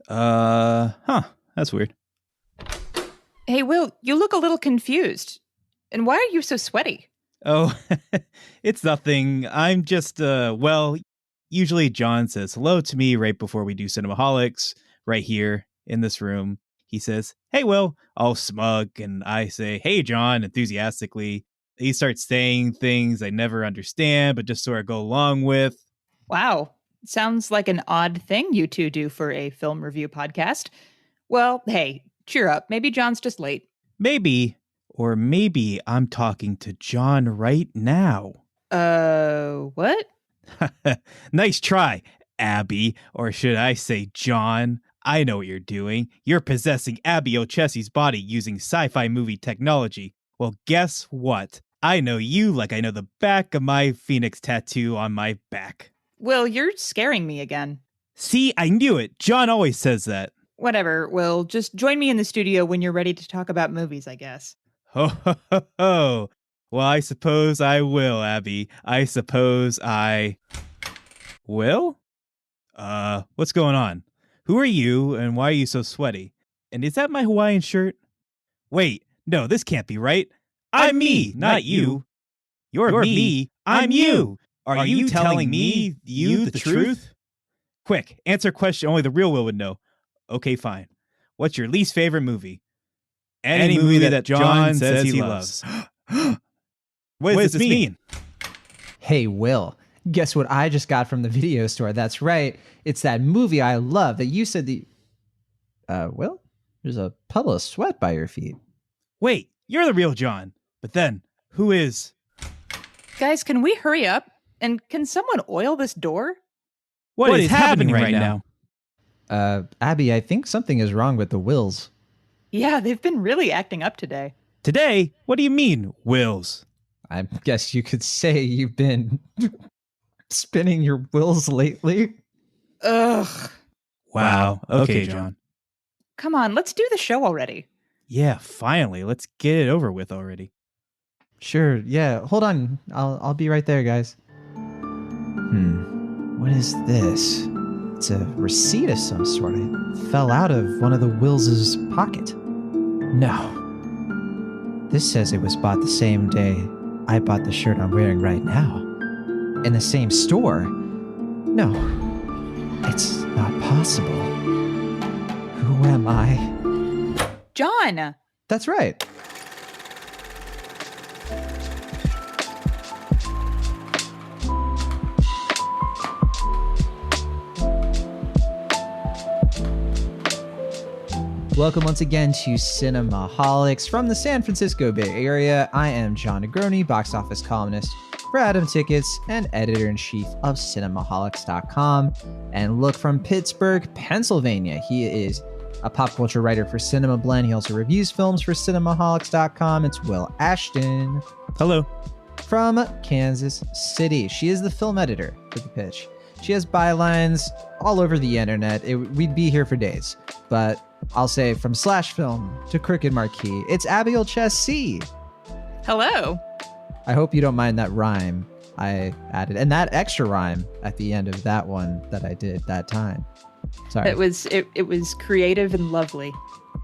That's weird. Hey, Will, you look a little confused. And why are you so sweaty? Oh, it's nothing. I'm just, usually John says hello to me right before we do Cinemaholics, right here in this room. He says, "Hey, Will," all smug, and I say, "Hey, John," enthusiastically. He starts saying things I never understand, but just sort of go along with. Wow. Sounds like an odd thing you two do for a film review podcast. Well, hey, cheer up. Maybe John's just late. Maybe, or maybe I'm talking to John right now. What? Nice try, Abby, or should I say John? I know what you're doing. You're possessing Abby O'Chessie's body using sci-fi movie technology. Well, guess what? I know you like I know the back of my phoenix tattoo on my back. Will, you're scaring me again. See, I knew it. John always says that. Whatever, Will. Just join me in the studio when you're ready to talk about movies, I guess. Ho, ho, ho, ho. Well, I suppose I will, Abby. I suppose I will? What's going on? Who are you, and why are you so sweaty? And is that my Hawaiian shirt? Wait, no, this can't be right. I'm me, not you. You're me, I'm you. Are you telling me the truth? Quick, answer a question only the real Will would know. Okay, fine. What's your least favorite movie? Any movie that John says he loves. What does this mean? Hey, Will, guess what I just got from the video store? That's right. It's that movie I love that you said Will, there's a puddle of sweat by your feet. Wait, you're the real John. But then, who is? Guys, can we hurry up? And can someone oil this door? What is happening right now? Abby, I think something is wrong with the Wills. Yeah, they've been really acting up today. Today? What do you mean, Wills? I guess you could say you've been spinning your Wills lately. Ugh. Wow. Okay, John. Come on, let's do the show already. Yeah, finally. Let's get it over with already. Sure, yeah. Hold on. I'll be right there, guys. What is this? It's a receipt of some sort. It fell out of one of the Wills' pocket. No. This says it was bought the same day I bought the shirt I'm wearing right now. In the same store. No. It's not possible. Who am I? John! That's right. Welcome once again to Cinemaholics from the San Francisco Bay Area. I am John Negroni, box office columnist for Atom Tickets and editor-in-chief of Cinemaholics.com. And look, from Pittsburgh, Pennsylvania, he is a pop culture writer for Cinema Blend. He also reviews films for Cinemaholics.com. It's Will Ashton. Hello. From Kansas City, she is the film editor for The Pitch. She has bylines all over the internet. We'd be here for days, but I'll say from Slash Film to Crooked Marquee, it's Abby O'Chessie. Hello. I hope you don't mind that rhyme I added, and that extra rhyme at the end of that one that I did that time. Sorry. It was creative and lovely.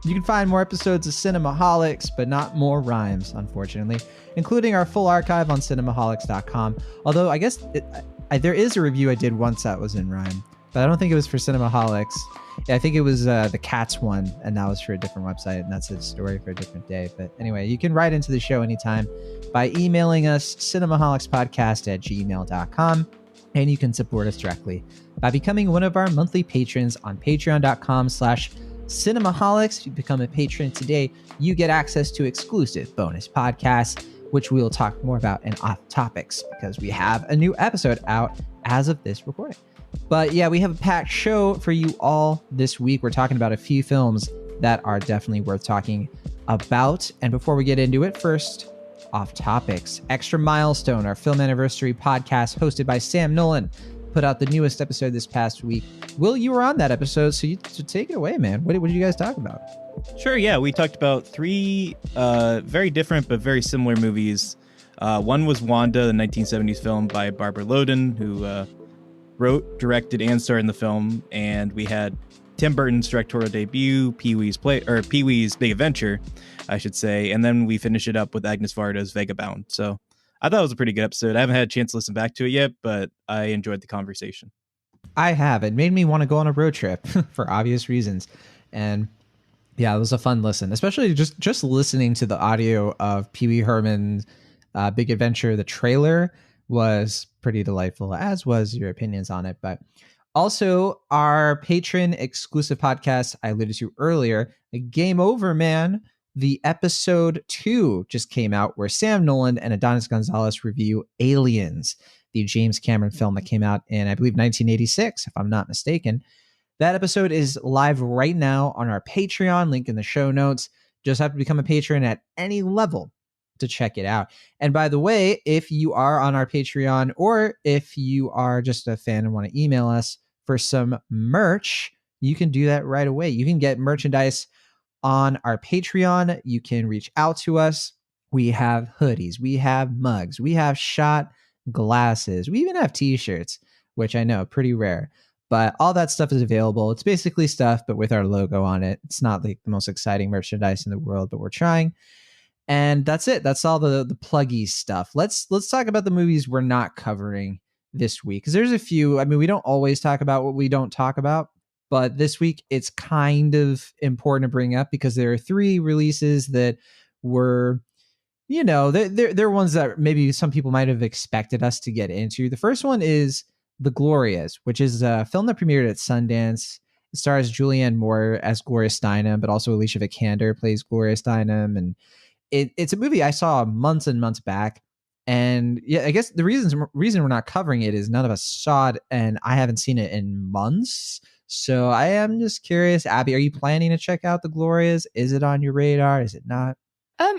You can find more episodes of Cinemaholics, but not more rhymes, unfortunately, including our full archive on Cinemaholics.com. Although I guess there is a review I did once that was in rhyme, but I don't think it was for Cinemaholics. Yeah, I think it was the Cats one, and that was for a different website, and that's a story for a different day. But anyway, you can write into the show anytime by emailing us cinemaholicspodcast@gmail.com, and you can support us directly by becoming one of our monthly patrons on patreon.com/cinemaholics. If you become a patron today, you get access to exclusive bonus podcasts, which we will talk more about in off topics because we have a new episode out as of this recording. But yeah, we have a packed show for you all this week. We're talking about a few films that are definitely worth talking about. And before we get into it, first, off topics. Extra Milestone, our film anniversary podcast hosted by Sam Nolan, put out the newest episode this past week. Will, you were on that episode, so take it away, man. What did you guys talk about? Sure, yeah. We talked about three very different but very similar movies. One was Wanda, the 1970s film by Barbara Loden, who wrote, directed, and starred in the film. And we had Tim Burton's directorial debut, Pee-wee's Big Adventure, I should say, and then we finish it up with Agnes Varda's Vagabond. So I thought it was a pretty good episode. I haven't had a chance to listen back to it yet, but I enjoyed the conversation. I have. It made me want to go on a road trip for obvious reasons. And yeah, it was a fun listen, especially just listening to the audio of Pee Wee Herman's Big Adventure. The trailer was pretty delightful, as was your opinions on it. But also our patron exclusive podcast I alluded to earlier, Game Over Man, the episode 2 just came out where Sam Nolan and Adonis Gonzalez review Aliens, the James Cameron film that came out in, I believe, 1986, if I'm not mistaken. That episode is live right now on our Patreon, link in the show notes. Just have to become a patron at any level to check it out. And by the way, if you are on our Patreon or if you are just a fan and want to email us for some merch, you can do that right away. You can get merchandise on our Patreon. You can reach out to us. We have hoodies, we have mugs, we have shot glasses, we even have t-shirts, which I know pretty rare, but all that stuff is available. It's basically stuff but with our logo on it. It's not like the most exciting merchandise in the world, but we're trying. And that's it. That's all the pluggy stuff. Let's talk about the movies we're not covering this week, because there's a few. I mean, we don't always talk about what we don't talk about, but this week it's kind of important to bring up because there are 3 releases that were, you know, they're ones that maybe some people might have expected us to get into. The first one is The Glorias, which is a film that premiered at Sundance. It stars Julianne Moore as Gloria Steinem, but also Alicia Vikander plays Gloria Steinem. And it's a movie I saw months and months back. And yeah, I guess the reason we're not covering it is none of us saw it, and I haven't seen it in months. So I am just curious, Abby, are you planning to check out The Glorias? Is it on your radar? Is it not?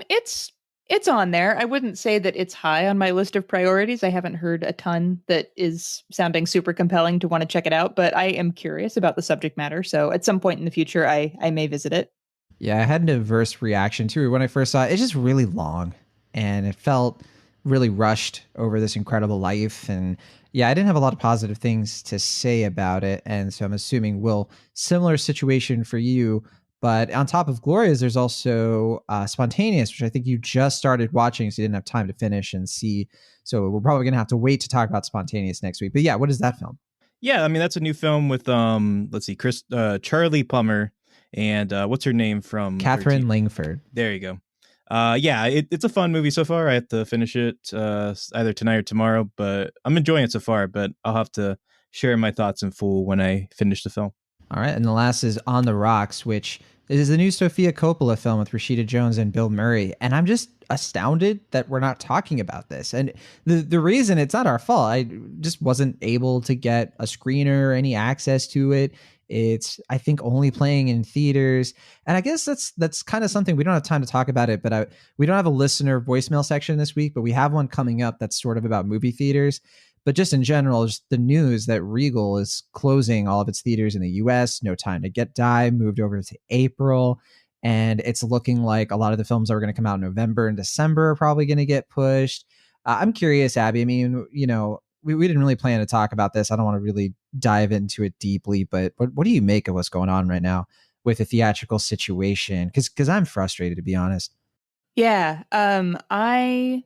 It's on there. I wouldn't say that it's high on my list of priorities. I haven't heard a ton that is sounding super compelling to want to check it out, but I am curious about the subject matter. So at some point in the future, I may visit it. Yeah, I had an adverse reaction to it when I first saw it. It's just really long, and it felt really rushed over this incredible life. And yeah, I didn't have a lot of positive things to say about it. And so I'm assuming, Will, similar situation for you. But on top of Glorias, there's also Spontaneous, which I think you just started watching, so you didn't have time to finish and see. So we're probably going to have to wait to talk about Spontaneous next week. But yeah, what is that film? Yeah, I mean, that's a new film with, let's see, Charlie Plummer and what's her name from? Catherine Langford. There you go. Yeah, it's a fun movie so far. I have to finish it either tonight or tomorrow, but I'm enjoying it so far. But I'll have to share my thoughts in full when I finish the film. All right, and the last is On the Rocks, which is the new Sofia Coppola film with Rashida Jones and Bill Murray. And I'm just astounded that we're not talking about this. And the reason, it's not our fault. I just wasn't able to get a screener or any access to it. It's, I think, only playing in theaters. And I guess that's kind of something, we don't have time to talk about it, but we don't have a listener voicemail section this week, but we have one coming up that's sort of about movie theaters. But just in general, just the news that Regal is closing all of its theaters in the US. No Time to Get Die moved over to April. And it's looking like a lot of the films that were going to come out in November and December are probably going to get pushed. I'm curious, Abby. I mean, you know, we didn't really plan to talk about this. I don't want to really dive into it deeply, but what do you make of what's going on right now with the theatrical situation? Because I'm frustrated, to be honest. Yeah, I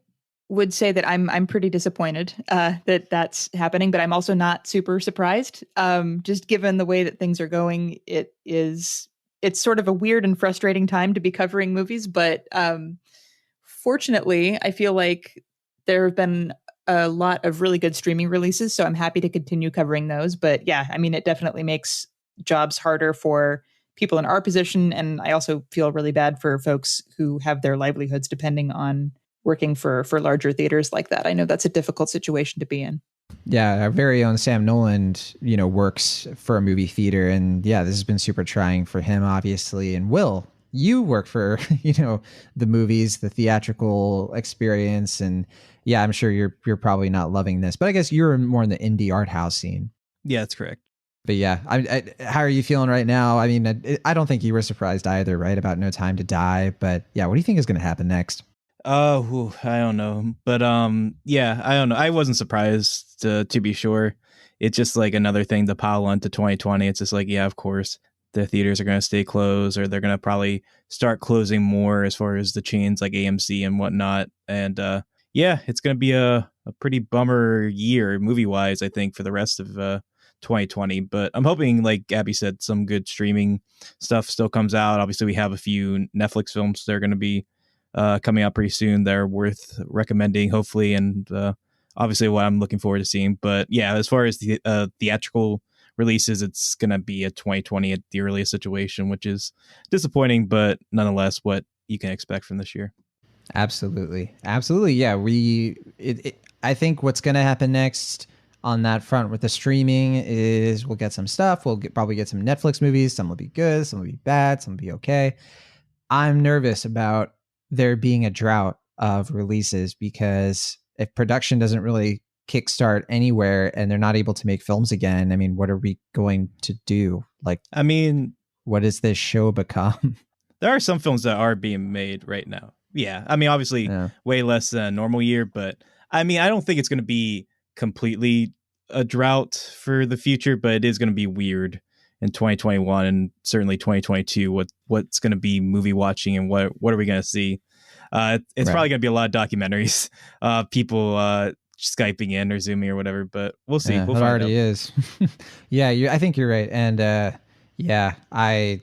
would say that I'm pretty disappointed that that's happening, but I'm also not super surprised. Just given the way that things are going, it's sort of a weird and frustrating time to be covering movies. But fortunately, I feel like there have been a lot of really good streaming releases, so I'm happy to continue covering those. But yeah, I mean, it definitely makes jobs harder for people in our position, and I also feel really bad for folks who have their livelihoods depending on working for larger theaters like that. I know that's a difficult situation to be in. Yeah, our very own Sam Nolan, you know, works for a movie theater, and yeah, this has been super trying for him, obviously. And Will, you work for, you know, the movies, the theatrical experience, and yeah, I'm sure you're probably not loving this, but I guess you're more in the indie art house scene. Yeah, that's correct. But yeah, how are you feeling right now? I mean, I don't think you were surprised either, right, about No Time to Die. But yeah, what do you think is going to happen next? Oh, I don't know. But yeah, I don't know. I wasn't surprised to be sure. It's just like another thing to pile onto 2020. It's just like, yeah, of course. the theaters are going to stay closed, or they're going to probably start closing more as far as the chains like AMC and whatnot. And yeah, it's going to be a pretty bummer year movie wise, I think, for the rest of 2020. But I'm hoping, like Abby said, some good streaming stuff still comes out. Obviously, we have a few Netflix films that are going to be coming out pretty soon. They're worth recommending, hopefully, and obviously what I'm looking forward to seeing. But yeah, as far as the theatrical releases, it's going to be a 2020 at the earliest situation, which is disappointing, but nonetheless what you can expect from this year. Absolutely. Yeah, I think what's going to happen next on that front with the streaming is we'll get some stuff. We'll probably get some Netflix movies. Some will be good, some will be bad, some will be okay. I'm nervous about there being a drought of releases, because if production doesn't really kickstart anywhere and they're not able to make films again, I mean, what are we going to do? Like, I mean, what does this show become? There are some films that are being made right now. Yeah. I mean, obviously way less than a normal year, but I mean, I don't think it's going to be completely a drought for the future, but it is going to be weird in 2021 and certainly 2022. What's going to be movie watching and what are we going to see? It's probably going to be a lot of documentaries, people Skyping in or Zooming or whatever, but we'll see. We'll it find already out. is. Yeah, I think you're right. And I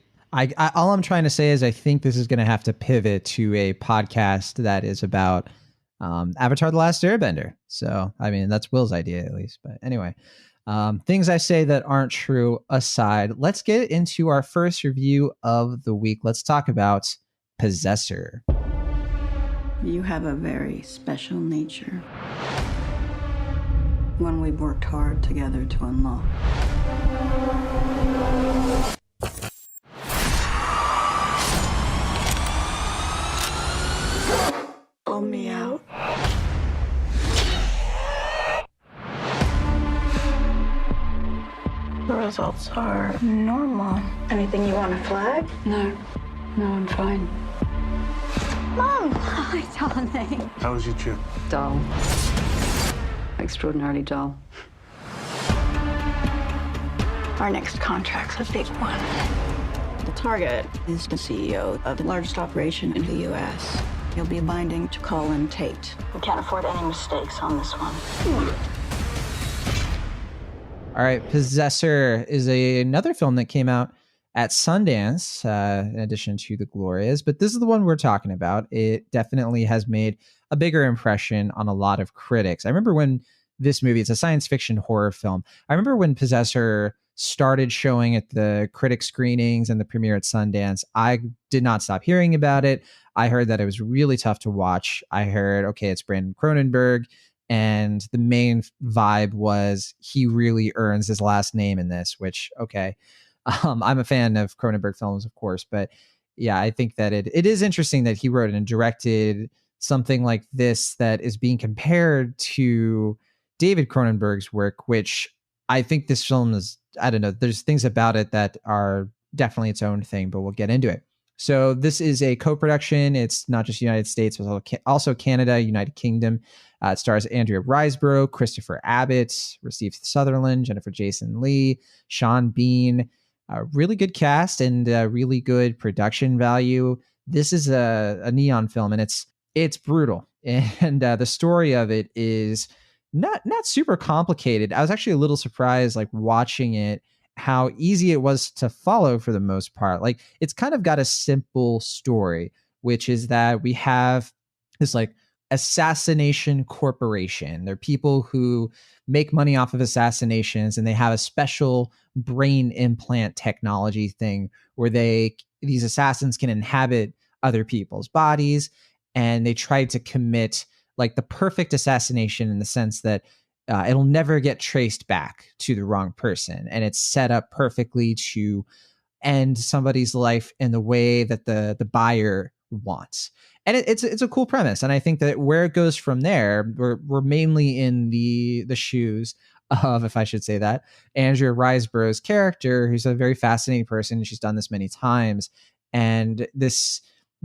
all I'm trying to say is I think this is going to have to pivot to a podcast that is about Avatar: The Last Airbender. So, I mean, that's Will's idea at least. But anyway, things I say that aren't true aside, let's get into our first review of the week. Let's talk about Possessor. You have a very special nature. One we've worked hard together to unlock. Pull me out. The results are normal. Anything you want to flag? No, I'm fine. Mom! Hi, darling. How was your trip? Dull. Extraordinarily dull. Our next contract's a big one. The target is the CEO of the largest operation in the U.S. He'll be binding to Colin Tate. We can't afford any mistakes on this one. All right, Possessor is another film that came out at Sundance, in addition to the Glorias, but this is the one we're talking about. It definitely has made a bigger impression on a lot of critics. I remember when this movie, it's a science fiction horror film. I remember when Possessor started showing at the critic screenings and the premiere at Sundance, I did not stop hearing about it. I heard that it was really tough to watch. I heard, okay, it's Brandon Cronenberg, and the main vibe was he really earns his last name in this, which, okay. I'm a fan of Cronenberg films, of course, but yeah, I think that it is interesting that he wrote and directed something like this that is being compared to David Cronenberg's work, which I think this film is, I don't know, there's things about it that are definitely its own thing, but we'll get into it. So this is a co-production. It's not just United States, but also Canada, United Kingdom. It stars Andrea Riseborough, Christopher Abbott, Received Sutherland, Jennifer Jason Leigh, Sean Bean. Really good cast and really good production value. This is a neon film, and it's brutal. And the story of it is not super complicated. I was actually a little surprised, like watching it, how easy it was to follow for the most part. Like, it's kind of got a simple story, which is that we have this like assassination corporation. They're people who make money off of assassinations, and they have a special brain implant technology thing where these assassins can inhabit other people's bodies, and they try to commit like the perfect assassination in the sense that it'll never get traced back to the wrong person, and it's set up perfectly to end somebody's life in the way that the buyer wants. And it's a cool premise, and I think that where it goes from there, we're mainly in the shoes of, if I should say that, Andrea Riseborough's character, who's a very fascinating person. She's done this many times, and this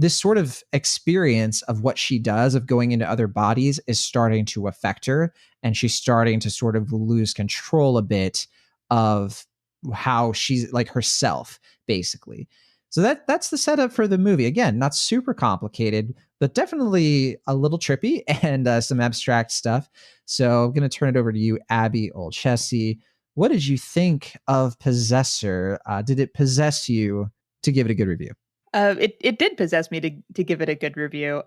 sort of experience of what she does of going into other bodies is starting to affect her, and she's starting to sort of lose control a bit of how she's like herself, basically. So that's the setup for the movie. Again, not super complicated, but definitely a little trippy and some abstract stuff. So I'm going to turn it over to you, Abby Olchesi. What did you think of Possessor? Did it possess you to give it a good review? It did possess me to give it a good review.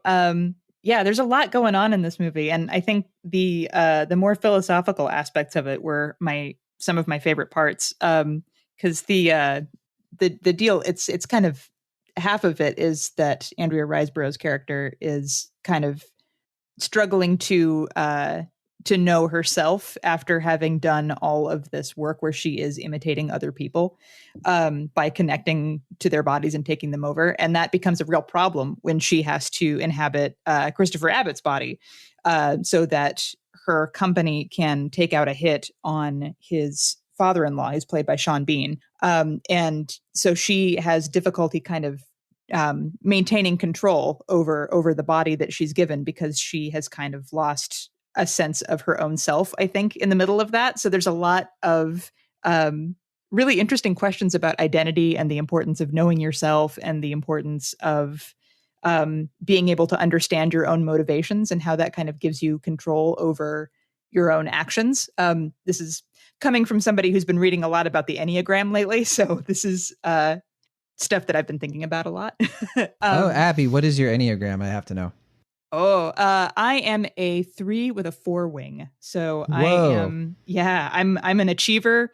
Yeah, there's a lot going on in this movie, and I think the more philosophical aspects of it were some of my favorite parts. Because the deal, it's kind of half of it is that Andrea Riseborough's character is kind of struggling to know herself after having done all of this work where she is imitating other people by connecting to their bodies and taking them over. And that becomes a real problem when she has to inhabit Christopher Abbott's body so that her company can take out a hit on his father-in-law, who's played by Sean Bean. And so she has difficulty kind of maintaining control over the body that she's given because she has kind of lost a sense of her own self, I think, in the middle of that. So there's a lot of really interesting questions about identity and the importance of knowing yourself and the importance of being able to understand your own motivations and how that kind of gives you control over your own actions. This is coming from somebody who's been reading a lot about the Enneagram lately. So this is stuff that I've been thinking about a lot. Abby, what is your Enneagram? I have to know. I am a 3 with a 4 wing. So Whoa. I'm an achiever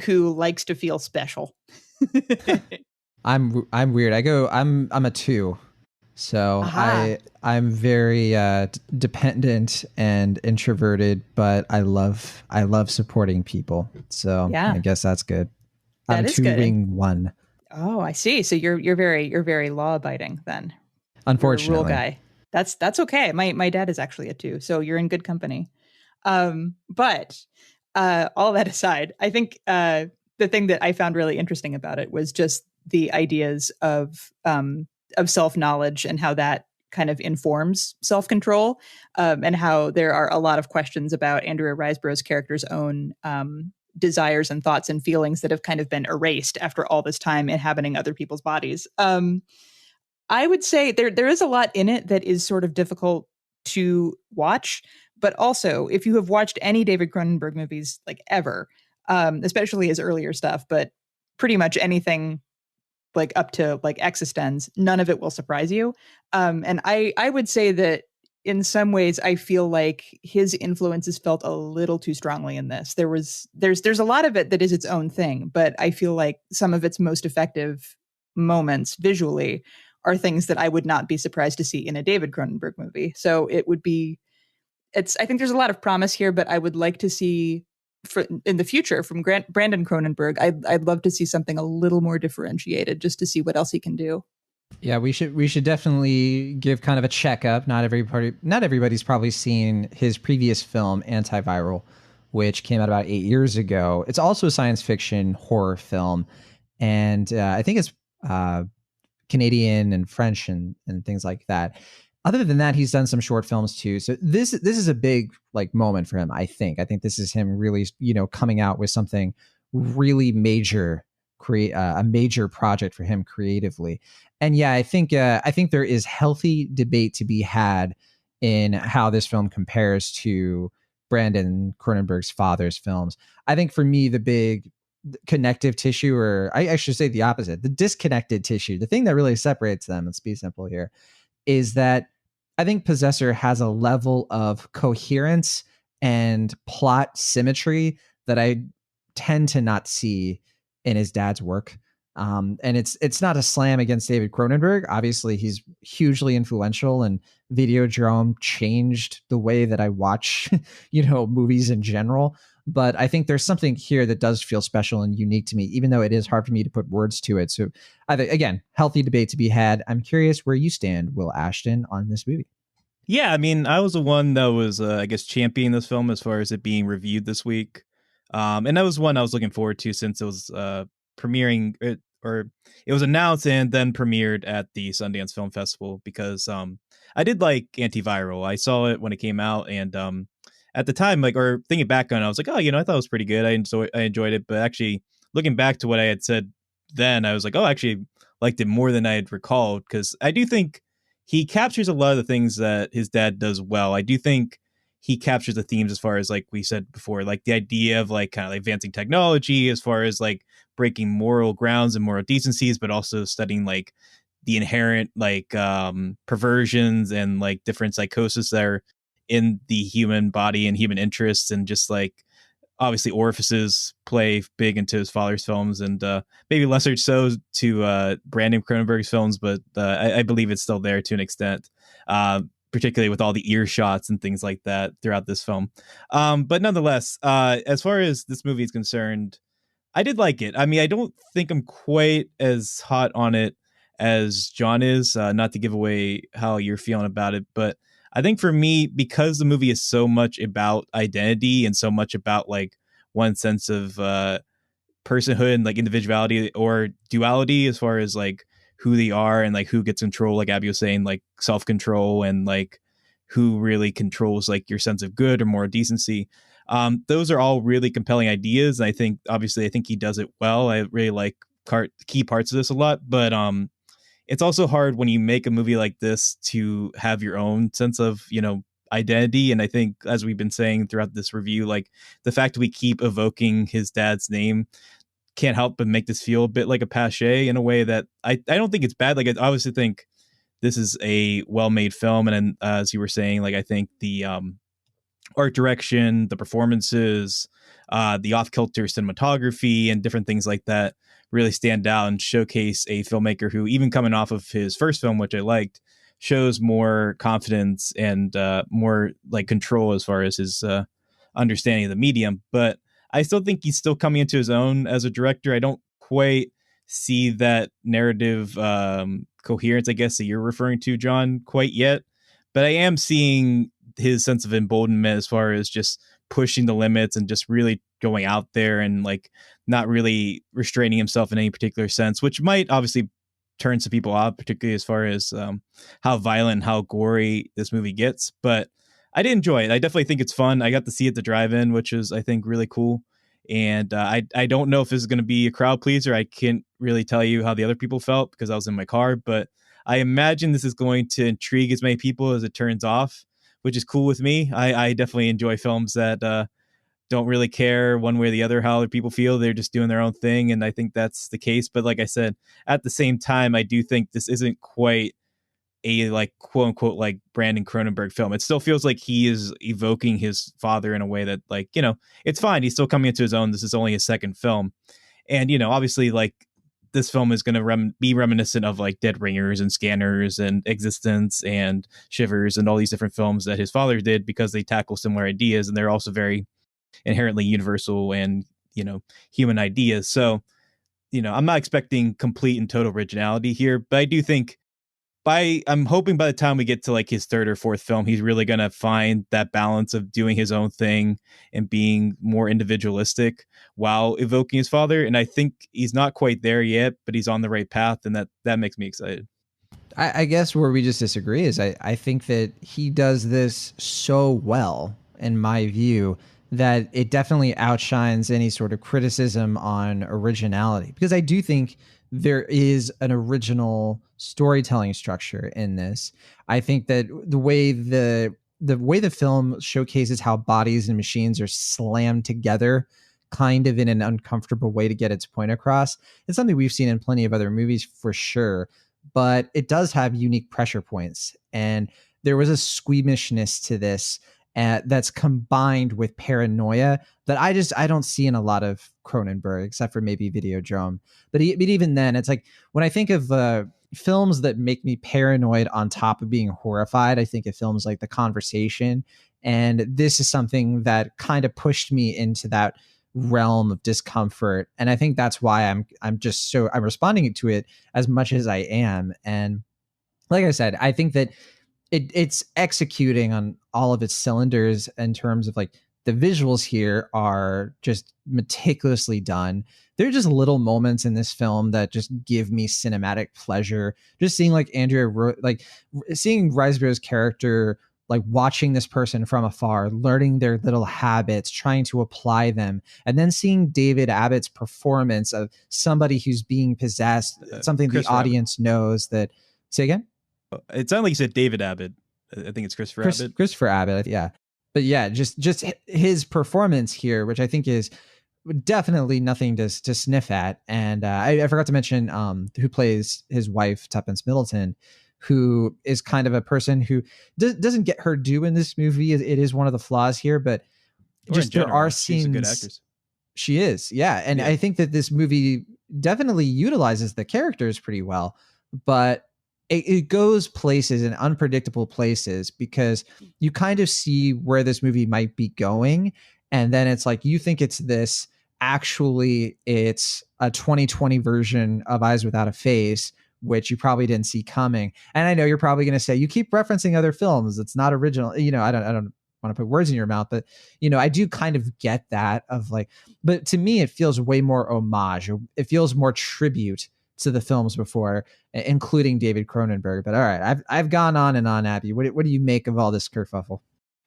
who likes to feel special. I'm weird. I'm a 2. So Aha. I'm very dependent and introverted, but I love supporting people. So Yeah. I guess that's good. That I'm is 2 good. wing 1. Oh, I see. So you're very law abiding then. Unfortunately. You're a rule guy. That's okay. My dad is actually a 2, so you're in good company. But all that aside, I think the thing that I found really interesting about it was just the ideas of self-knowledge and how that kind of informs self-control, and how there are a lot of questions about Andrea Riseborough's character's own desires and thoughts and feelings that have kind of been erased after all this time inhabiting other people's bodies. I would say there is a lot in it that is sort of difficult to watch, but also if you have watched any David Cronenberg movies like ever, especially his earlier stuff, but pretty much anything like up to like Existenz, none of it will surprise you. And I would say that in some ways I feel like his influences felt a little too strongly in this. There's a lot of it that is its own thing, but I feel like some of its most effective moments visually are things that I would not be surprised to see in a David Cronenberg movie. So I think there's a lot of promise here, but I would like to see in the future from Brandon Cronenberg. I'd love to see something a little more differentiated just to see what else he can do. Yeah, we should definitely give kind of a checkup. Not everybody's probably seen his previous film, Antiviral, which came out about 8 years ago. It's also a science fiction horror film, and I think it's Canadian and French and things like that. Other than that, he's done some short films too. So this is a big like moment for him. I think this is him really, coming out with something really major, create a major project for him creatively. And yeah, I think there is healthy debate to be had in how this film compares to Brandon Cronenberg's father's films. I think for me, the big connective tissue, or I should say the opposite, the disconnected tissue, the thing that really separates them, let's be simple here, is that I think Possessor has a level of coherence and plot symmetry that I tend to not see in his dad's work. And it's not a slam against David Cronenberg. Obviously, he's hugely influential, and Videodrome changed the way that I watch, movies in general. But I think there's something here that does feel special and unique to me, even though it is hard for me to put words to it. So, again, healthy debate to be had. I'm curious where you stand, Will Ashton, on this movie. Yeah, I mean, I was the one that was, I guess, championing this film as far as it being reviewed this week. And that was one I was looking forward to since it was premiering, or it was announced and then premiered at the Sundance Film Festival, because I did like Antiviral. I saw it when it came out, and at the time, or thinking back on it, I was like, oh, I thought it was pretty good. I enjoyed it, but actually looking back to what I had said then, I was like, oh, I actually liked it more than I had recalled, because I do think he captures a lot of the things that his dad does well. I do think he captures the themes as far as, like we said before, like the idea of like kind of like advancing technology, as far as like breaking moral grounds and moral decencies, but also studying like the inherent like perversions and like different psychosis that are in the human body and human interests, and just like obviously orifices play big into his father's films, and maybe lesser so to Brandon Cronenberg's films, but I believe it's still there to an extent, particularly with all the ear shots and things like that throughout this film. But nonetheless, as far as this movie is concerned, I did like it. I mean, I don't think I'm quite as hot on it as John is, not to give away how you're feeling about it, but I think for me, because the movie is so much about identity and so much about like one sense of personhood and like individuality or duality, as far as like who they are and like who gets control, like Abby was saying, like self-control, and like who really controls like your sense of good or moral decency. Those are all really compelling ideas. And I think obviously he does it well. I really like key parts of this a lot, but it's also hard when you make a movie like this to have your own sense of, identity. And I think, as we've been saying throughout this review, like the fact that we keep evoking his dad's name can't help but make this feel a bit like a pache in a way that I don't think it's bad. Like, I obviously think this is a well-made film. And then, as you were saying, like, I think the art direction, the performances, the off-kilter cinematography, and different things like that really stand out and showcase a filmmaker who, even coming off of his first film, which I liked, shows more confidence and more like control as far as his understanding of the medium. But I still think he's still coming into his own as a director. I don't quite see that narrative coherence, I guess, that you're referring to, John, quite yet. But I am seeing his sense of emboldenment as far as just pushing the limits and just really going out there and like not really restraining himself in any particular sense, which might obviously turn some people off, particularly as far as how violent and how gory this movie gets. But I did enjoy it. I definitely think it's fun. I got to see it at the drive-in, which is, I think, really cool. And I don't know if this is going to be a crowd pleaser. I can't really tell you how the other people felt because I was in my car, but I imagine this is going to intrigue as many people as it turns off, which is cool with me. I definitely enjoy films that don't really care one way or the other how other people feel. They're just doing their own thing. And I think that's the case. But like I said, at the same time, I do think this isn't quite a like quote unquote like Brandon Cronenberg film. It still feels like he is evoking his father in a way that, like, it's fine. He's still coming into his own. This is only his second film. And, obviously, like, this film is going to be reminiscent of like Dead Ringers and Scanners and Existence and Shivers and all these different films that his father did, because they tackle similar ideas and they're also very inherently universal and, human ideas. So, I'm not expecting complete and total originality here, but I do think I'm hoping by the time we get to like his third or fourth film, he's really going to find that balance of doing his own thing and being more individualistic while evoking his father. And I think he's not quite there yet, but he's on the right path. And that makes me excited. I guess where we just disagree is I think that he does this so well, in my view, that it definitely outshines any sort of criticism on originality, because I do think there is an original storytelling structure in this. I think that the way the film showcases how bodies and machines are slammed together kind of in an uncomfortable way to get its point across, it's something we've seen in plenty of other movies for sure, but it does have unique pressure points. And there was a squeamishness to this that's combined with paranoia that I don't see in a lot of Cronenberg, except for maybe Videodrome. But even then, it's like when I think of films that make me paranoid on top of being horrified, I think of films like The Conversation. And this is something that kind of pushed me into that realm of discomfort. And I think that's why I'm responding to it as much as I am. And like I said, I think that it's executing on all of its cylinders in terms of like the visuals here are just meticulously done. There are just little moments in this film that just give me cinematic pleasure. Just seeing like seeing Riseborough's character like watching this person from afar, learning their little habits, trying to apply them, and then seeing David Abbott's performance of somebody who's being possessed, something the audience knows that. Say again? It sounded like you said David Abbott. I think it's Abbott. Christopher Abbott, yeah. But yeah, just his performance here, which I think is definitely nothing to sniff at. And I forgot to mention who plays his wife, Tuppence Middleton, who is kind of a person who doesn't get her due in this movie. It is one of the flaws here, but just there are scenes. She's a good actress. She is, yeah. And I think that this movie definitely utilizes the characters pretty well, but it goes places in unpredictable places because you kind of see where this movie might be going. And then it's like, you think it's this, actually it's a 2020 version of Eyes Without a Face, which you probably didn't see coming. And I know you're probably going to say, you keep referencing other films, it's not original. You know, I don't want to put words in your mouth, but you know, I do kind of get that of like, but to me, it feels way more homage. It feels more tribute to the films before, including David Cronenberg. But all right, I've gone on and on, Abby. What do you make of all this kerfuffle?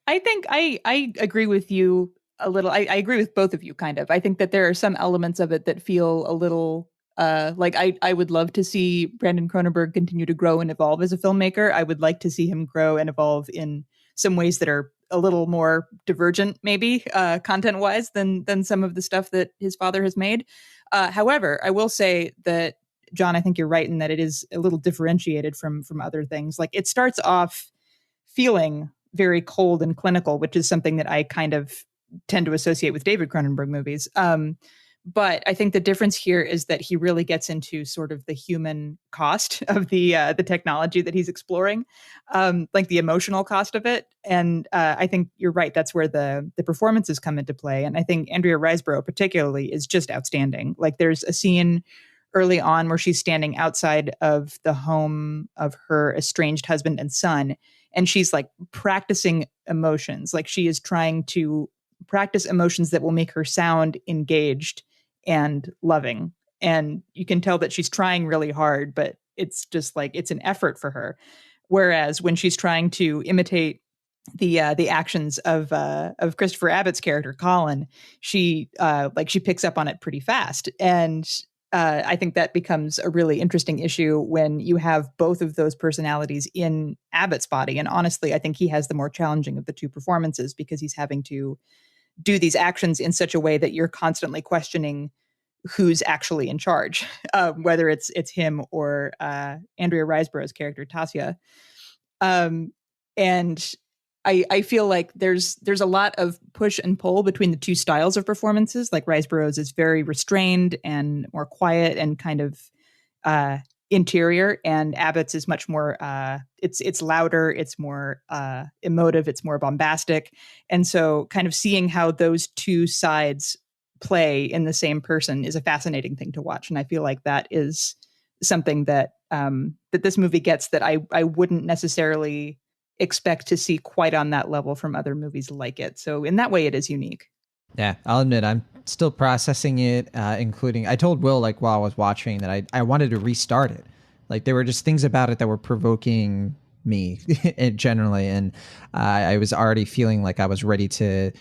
I think I agree with you a little. I agree with both of you, kind of. I think that there are some elements of it that feel a little like I would love to see Brandon Cronenberg continue to grow and evolve as a filmmaker. I would like to see him grow and evolve in some ways that are a little more divergent, maybe content-wise than some of the stuff that his father has made. However, I will say that, John, I think you're right in that it is a little differentiated from other things. Like, it starts off feeling very cold and clinical, which is something that I kind of tend to associate with David Cronenberg movies. But I think the difference here is that he really gets into sort of the human cost of the technology that he's exploring, like the emotional cost of it. And I think you're right. That's where the performances come into play. And I think Andrea Riseborough particularly is just outstanding. Like, there's a scene early on where she's standing outside of the home of her estranged husband and son, and she's like practicing emotions. Like, she is trying to practice emotions that will make her sound engaged and loving. And you can tell that she's trying really hard, but it's just like, it's an effort for her. Whereas when she's trying to imitate the actions of Christopher Abbott's character, Colin, she picks up on it pretty fast. And I think that becomes a really interesting issue when you have both of those personalities in Abbott's body. And honestly, I think he has the more challenging of the two performances because he's having to do these actions in such a way that you're constantly questioning who's actually in charge, whether it's him or Andrea Riseborough's character, Tasya. And I feel like there's a lot of push and pull between the two styles of performances. Like, Riseborough's is very restrained and more quiet and kind of interior, and Abbott's is much more it's louder, it's more emotive, it's more bombastic. And so kind of seeing how those two sides play in the same person is a fascinating thing to watch. And I feel like that is something that that this movie gets that I wouldn't necessarily expect to see quite on that level from other movies like it. So in that way, it is unique. Yeah, I'll admit I'm still processing it, including I told Will, like, while I was watching that I wanted to restart it. Like, there were just things about it that were provoking me generally. And I was already feeling like I was ready to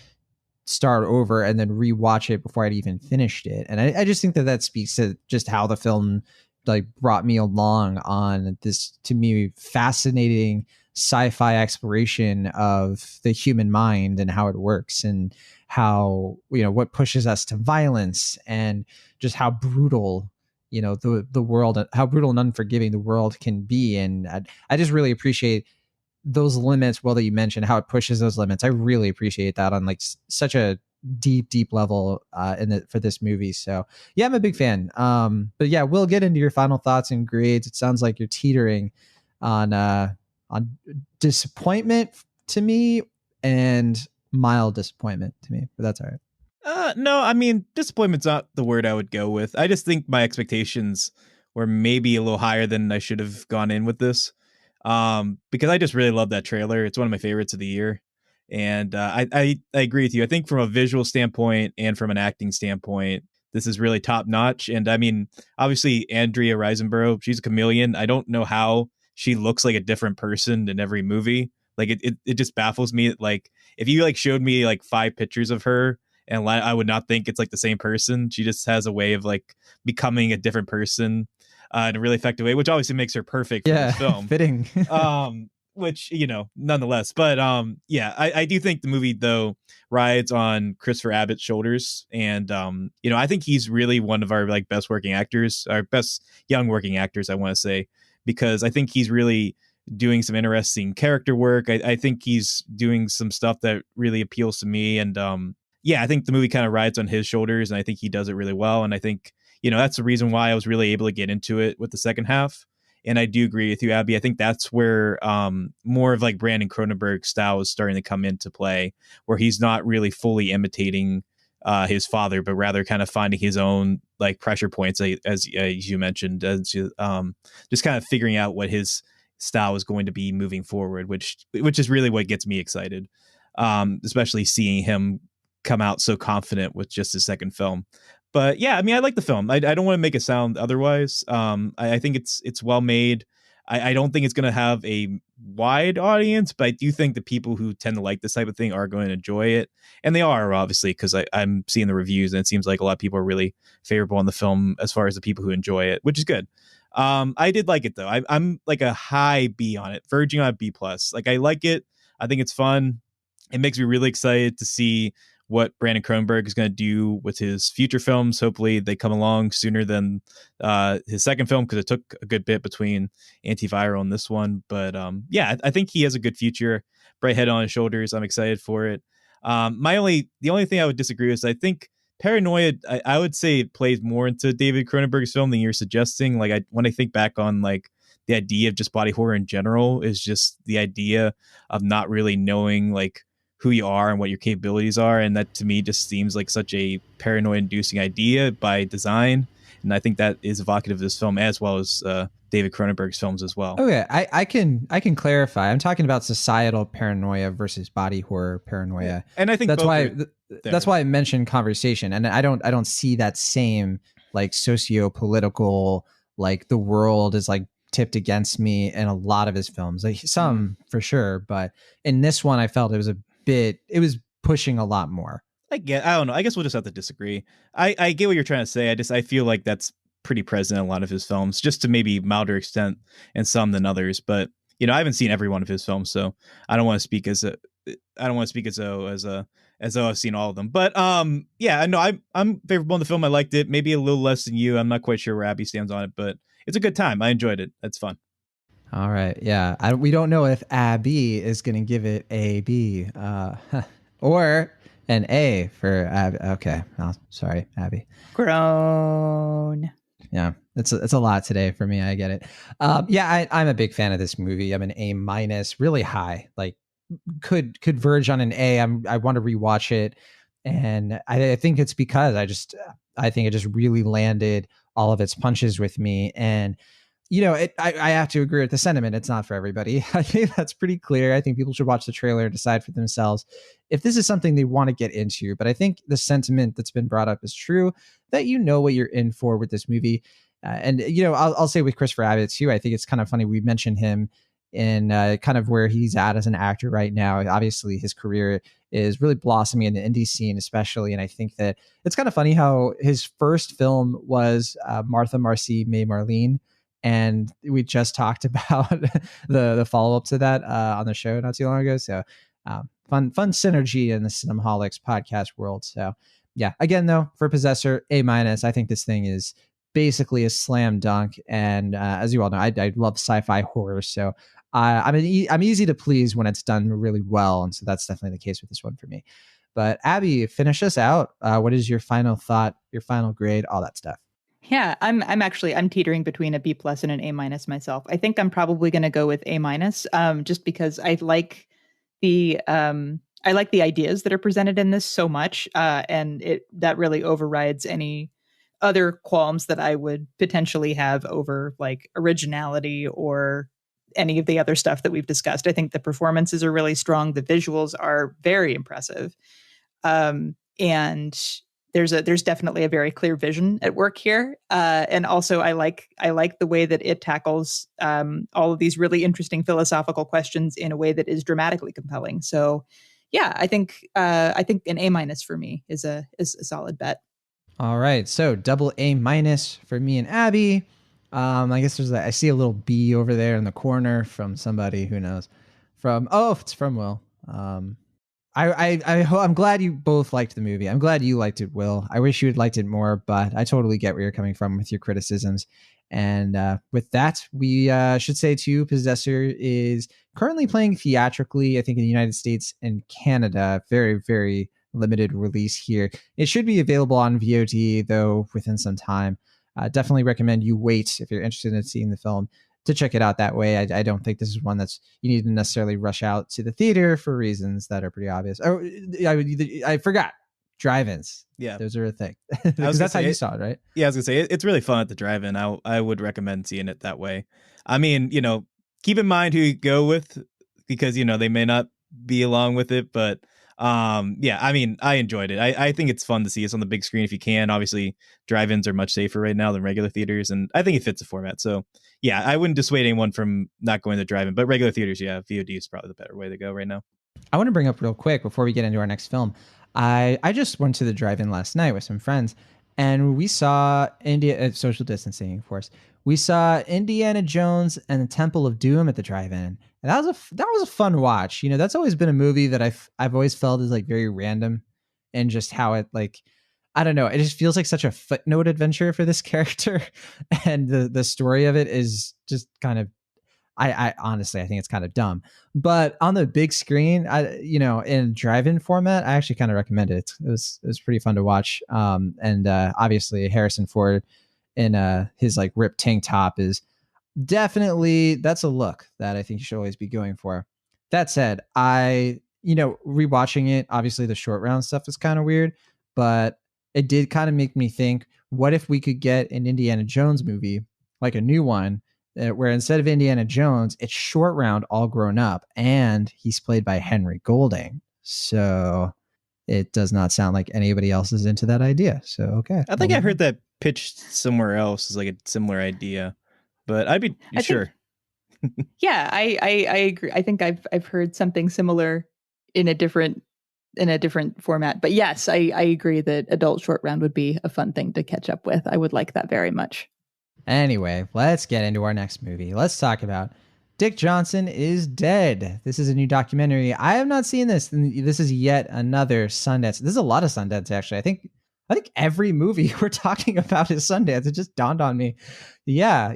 start over and then rewatch it before I'd even finished it. And I just think that speaks to just how the film like brought me along on this, to me, fascinating sci-fi exploration of the human mind and how it works, and how, you know, what pushes us to violence, and just how brutal, you know, the world, how brutal and unforgiving the world can be. And I just really appreciate those limits. Well, that you mentioned how it pushes those limits, I really appreciate that on like such a deep level for this movie. So yeah, I'm a big fan. But yeah, we'll get into your final thoughts and grades. It sounds like you're teetering on disappointment to me and mild disappointment to me, but that's all right. No, I mean, disappointment's not the word I would go with. I just think my expectations were maybe a little higher than I should have gone in with this. Because I just really love that trailer. It's one of my favorites of the year. And I agree with you. I think from a visual standpoint and from an acting standpoint, this is really top notch. And I mean, obviously, Andrea Riseborough, she's a chameleon. I don't know how she looks like a different person in every movie, Like it just baffles me. Like if you like showed me like 5 pictures of her, and I would not think it's like the same person. She just has a way of like becoming a different person in a really effective way, which obviously makes her perfect for this film. Fitting. Which, nonetheless. But yeah, I do think the movie though rides on Christopher Abbott's shoulders, and I think he's really one of our like best working actors, our best young working actors, I want to say, because I think he's really doing some interesting character work. I think he's doing some stuff that really appeals to me, and yeah, I think the movie kind of rides on his shoulders, and I think he does it really well. And I think, that's the reason why I was really able to get into it with the second half. And I do agree with you, Abby. I think that's where more of like Brandon Cronenberg style is starting to come into play, where he's not really fully imitating his father, but rather kind of finding his own like pressure points, as you mentioned, as just kind of figuring out what his style is going to be moving forward, which is really what gets me excited, especially seeing him come out so confident with just his second film. But yeah, I mean, I like the film. I don't want to make it sound otherwise. I think it's well made. I don't think it's going to have a wide audience, but I do think the people who tend to like this type of thing are going to enjoy it. And they are, obviously, because I'm seeing the reviews and it seems like a lot of people are really favorable on the film as far as the people who enjoy it, which is good. I did like it, though. I'm like a high B on it, verging on a B+. Like, I like it. I think it's fun. It makes me really excited to see what Brandon Cronenberg is going to do with his future films. Hopefully they come along sooner than his second film, because it took a good bit between Antiviral and this one. But yeah, I think he has a good future. Bright head on his shoulders. I'm excited for it. The only thing I would disagree with is I think Paranoia, I would say it plays more into David Cronenberg's film than you're suggesting. Like when I think back on like the idea of just body horror in general, is just the idea of not really knowing like who you are and what your capabilities are. And that to me just seems like such a paranoia inducing idea by design. And I think that is evocative of this film, as well as David Cronenberg's films as well. Okay, I can clarify. I'm talking about societal paranoia versus body horror paranoia. And I think that's why I mentioned conversation. And I don't see that same like socio-political, like the world is like tipped against me in a lot of his films. Like some for sure, but in this one I felt it was pushing a lot more. I don't know. I guess we'll just have to disagree. I get what you're trying to say. I feel like that's pretty present in a lot of his films, just to maybe milder extent in some than others. But I haven't seen every one of his films, so I don't want to speak as though I've seen all of them. But yeah, no, I'm favorable in the film. I liked it. Maybe a little less than you. I'm not quite sure where Abby stands on it, but it's a good time. I enjoyed it. It's fun. All right. Yeah. We don't know if Abby is going to give it a B or an A for Abby. Okay. Oh, sorry, Abby. Grown. Yeah. It's a lot today for me. I get it. Yeah. I'm a big fan of this movie. I'm an A-, really high, like could verge on an A. I want to rewatch it. And I think it's because I think it just really landed all of its punches with me. And I have to agree with the sentiment. It's not for everybody. I think that's pretty clear. I think people should watch the trailer and decide for themselves if this is something they want to get into. But I think the sentiment that's been brought up is true, that you know what you're in for with this movie. And I'll say with Christopher Abbott too, I think it's kind of funny. We mentioned him in kind of where he's at as an actor right now. Obviously, his career is really blossoming in the indie scene, especially. And I think that it's kind of funny how his first film was Martha, Marcy, May, Marlene. And we just talked about the follow-up to that on the show not too long ago. So fun synergy in the Cinemaholics podcast world. So yeah, again, though, for Possessor, A-. I think this thing is basically a slam dunk. And as you all know, I love sci-fi horror. So I'm easy to please when it's done really well. And so that's definitely the case with this one for me. But Abby, finish us out. What is your final thought, your final grade, all that stuff? Yeah, I'm teetering between a B+ and an A- myself. I think I'm probably going to go with A-, just because I like the ideas that are presented in this so much, and that really overrides any other qualms that I would potentially have over like originality or any of the other stuff that we've discussed. I think the performances are really strong. The visuals are very impressive, and there's definitely a very clear vision at work here, and also I like the way that it tackles all of these really interesting philosophical questions in a way that is dramatically compelling. So, yeah, I think an A- for me is a solid bet. All right, so double A- for me and Abby. I guess I see a little B over there in the corner from somebody, who knows. It's from Will. I'm glad you both liked the movie. I'm glad you liked it, Will. I wish you had liked it more, but I totally get where you're coming from with your criticisms. And with that, we should say too, Possessor is currently playing theatrically, I think, in the United States and Canada. Very, very limited release here. It should be available on VOD, though, within some time. Definitely recommend you wait if you're interested in seeing the film to check it out that way. I don't think this is one that's you need to necessarily rush out to the theater for reasons that are pretty obvious. Oh, I forgot. Drive-ins. Yeah. Those are a thing. Because that's how you saw it, right? Yeah, I was going to say, it's really fun at the drive-in. I would recommend seeing it that way. I mean, keep in mind who you go with, because, they may not be along with it. But, yeah, I mean, I enjoyed it. I think it's fun to see us on the big screen if you can. Obviously, drive-ins are much safer right now than regular theaters, and I think it fits the format. So, yeah, I wouldn't dissuade anyone from not going to drive-in. But regular theaters, yeah, VOD is probably the better way to go right now. I want to bring up real quick before we get into our next film. I just went to the drive-in last night with some friends, and we saw social distancing, of course. We saw Indiana Jones and the Temple of Doom at the drive-in, and that was a fun watch. That's always been a movie that I've always felt is like very random, and just how it, like, I don't know, it just feels like such a footnote adventure for this character, and the story of it is just kind of. I honestly, I think it's kind of dumb, but on the big screen, in drive-in format, I actually kind of recommend it. It was pretty fun to watch. And obviously Harrison Ford in his like ripped tank top is definitely, that's a look that I think you should always be going for. That said, rewatching it, obviously the short round stuff is kind of weird, but it did kind of make me think, what if we could get an Indiana Jones movie, like a new one, where instead of Indiana Jones, it's short round all grown up, and he's played by Henry Golding. So it does not sound like anybody else is into that idea. So, okay. I think I heard that pitched somewhere else as like a similar idea, but I'd be sure. Yeah, I agree. I think I've heard something similar in a different format. But yes, I agree that adult short round would be a fun thing to catch up with. I would like that very much. Anyway, let's get into our next movie. Let's talk about Dick Johnson is Dead. This is a new documentary. I have not seen this. This is yet another Sundance. This is a lot of Sundance, actually. I think every movie we're talking about is Sundance. It just dawned on me. Yeah.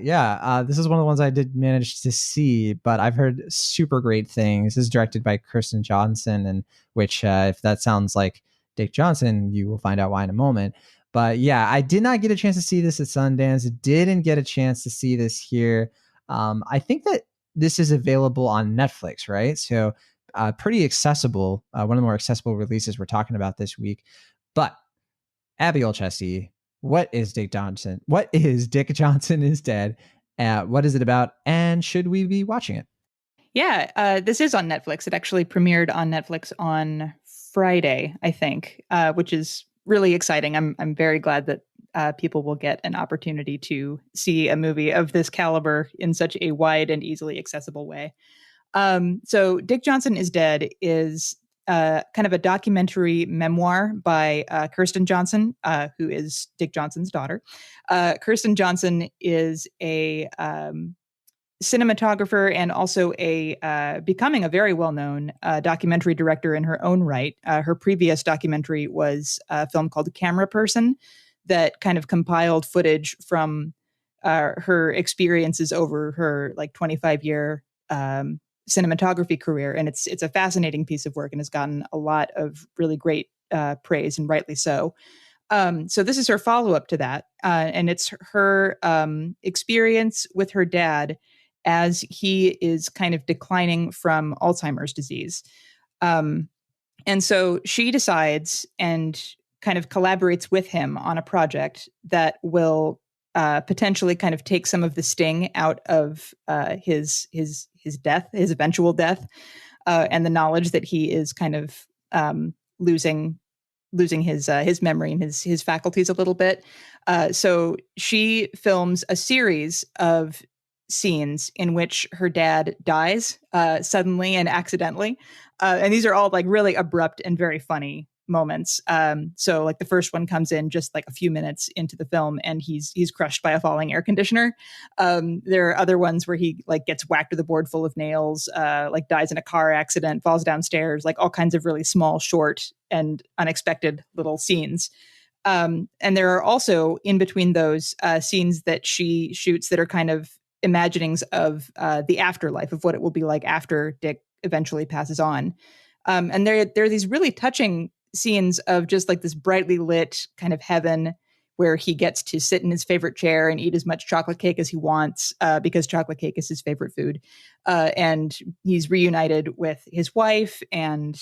This is one of the ones I did manage to see, but I've heard super great things. This is directed by Kirsten Johnson, and which, if that sounds like Dick Johnson, you will find out why in a moment. But yeah, I did not get a chance to see this at Sundance. Didn't get a chance to see this here. I think that this is available on Netflix, right? So pretty accessible. One of the more accessible releases we're talking about this week. But Abby Olchesty, what is Dick Johnson? What is Dick Johnson is Dead? What is it about? And should we be watching it? Yeah, this is on Netflix. It actually premiered on Netflix on Friday, I think, which is really exciting. I'm very glad that people will get an opportunity to see a movie of this caliber in such a wide and easily accessible way. So Dick Johnson is Dead is kind of a documentary memoir by Kirsten Johnson, who is Dick Johnson's daughter. Kirsten Johnson is a cinematographer and also becoming a very well-known documentary director in her own right. Her previous documentary was a film called Camera Person that kind of compiled footage from her experiences over her 25-year cinematography career. And it's a fascinating piece of work and has gotten a lot of really great praise, and rightly so. So this is her follow-up to that. And it's her experience with her dad as he is kind of declining from Alzheimer's disease. And so she decides and kind of collaborates with him on a project that will potentially kind of take some of the sting out of his death, his eventual death, and the knowledge that he is kind of losing losing his memory and his faculties a little bit. So she films a series of scenes in which her dad dies suddenly and accidentally. And these are all like really abrupt and very funny moments. So like the first one comes in just like a few minutes into the film and he's crushed by a falling air conditioner. There are other ones where he like gets whacked with a board full of nails, like dies in a car accident, falls downstairs, like all kinds of really small, short and unexpected little scenes. And there are also in between those scenes that she shoots that are kind of imaginings of the afterlife, of what it will be like after Dick eventually passes on. And there are these really touching scenes of just like this brightly lit kind of heaven where he gets to sit in his favorite chair and eat as much chocolate cake as he wants because chocolate cake is his favorite food. And he's reunited with his wife, and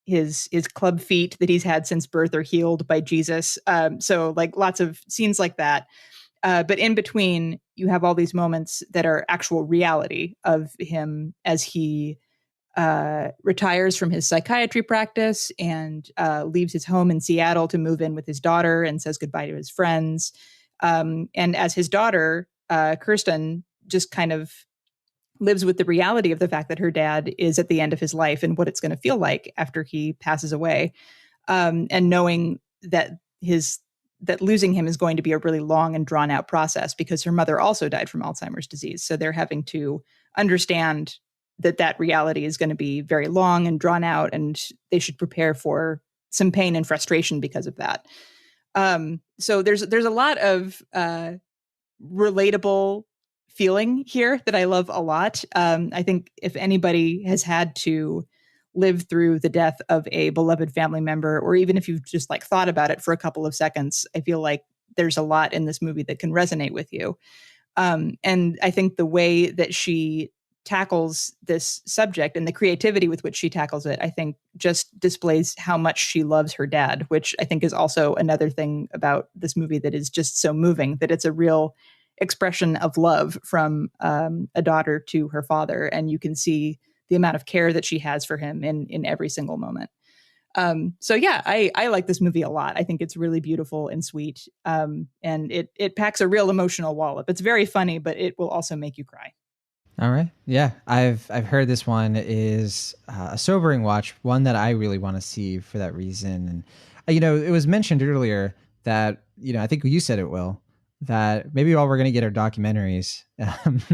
his club feet that he's had since birth are healed by Jesus. So like lots of scenes like that. But in between, you have all these moments that are actual reality of him as he retires from his psychiatry practice and leaves his home in Seattle to move in with his daughter and says goodbye to his friends. And as his daughter, Kirsten, just kind of lives with the reality of the fact that her dad is at the end of his life and what it's going to feel like after he passes away. And knowing that that losing him is going to be a really long and drawn out process because her mother also died from Alzheimer's disease. So they're having to understand that reality is going to be very long and drawn out, and they should prepare for some pain and frustration because of that. So there's a lot of relatable feeling here that I love a lot. I think if anybody has had to live through the death of a beloved family member, or even if you've just like thought about it for a couple of seconds, I feel like there's a lot in this movie that can resonate with you. And I think the way that she tackles this subject and the creativity with which she tackles it, I think just displays how much she loves her dad, which I think is also another thing about this movie that is just so moving, that it's a real expression of love from a daughter to her father. And you can see the amount of care that she has for him in every single moment. So yeah, I like this movie a lot. I think it's really beautiful and sweet. And it packs a real emotional wallop. It's very funny, but it will also make you cry. All right. Yeah, I've heard this one is a sobering watch, one that I really want to see for that reason. And it was mentioned earlier that I think you said it, Will, that maybe all we're going to get are documentaries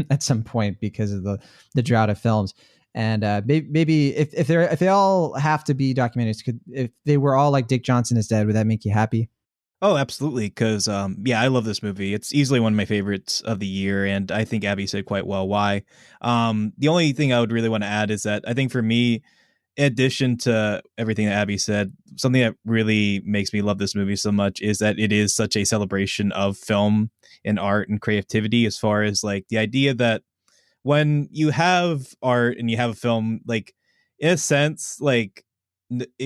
at some point because of the drought of films. And maybe if they all have to be documentaries, if they were all like Dick Johnson is Dead, would that make you happy? Oh, absolutely. Because, I love this movie. It's easily one of my favorites of the year. And I think Abby said quite well why. The only thing I would really want to add is that I think for me, in addition to everything that Abby said, something that really makes me love this movie so much is that it is such a celebration of film and art and creativity, as far as like the idea that when you have art and you have a film, like in a sense, like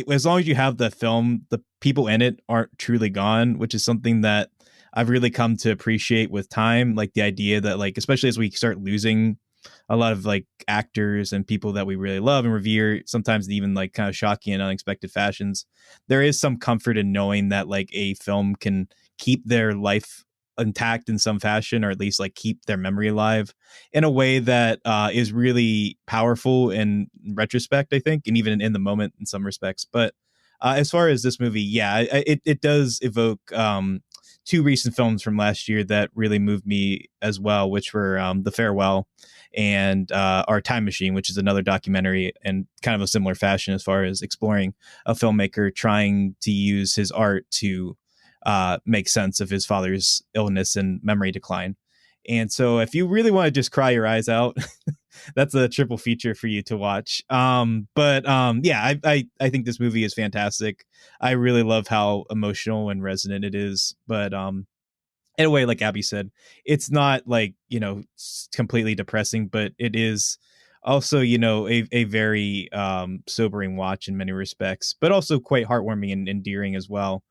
as long as you have the film, the people in it aren't truly gone, which is something that I've really come to appreciate with time. Like the idea that like, especially as we start losing a lot of like actors and people that we really love and revere, sometimes even like kind of shocking and unexpected fashions, there is some comfort in knowing that like a film can keep their life intact in some fashion, or at least like keep their memory alive in a way that is really powerful in retrospect, I think, and even in the moment in some respects. But as far as this movie, it does evoke two recent films from last year that really moved me as well, which were The Farewell and Our Time Machine, which is another documentary and kind of a similar fashion as far as exploring a filmmaker trying to use his art to make sense of his father's illness and memory decline. And so if you really want to just cry your eyes out, that's a triple feature for you to watch. I think this movie is fantastic. I really love how emotional and resonant it is. But in a way, like Abby said, it's not like, completely depressing, but it is also, a very sobering watch in many respects, but also quite heartwarming and endearing as well.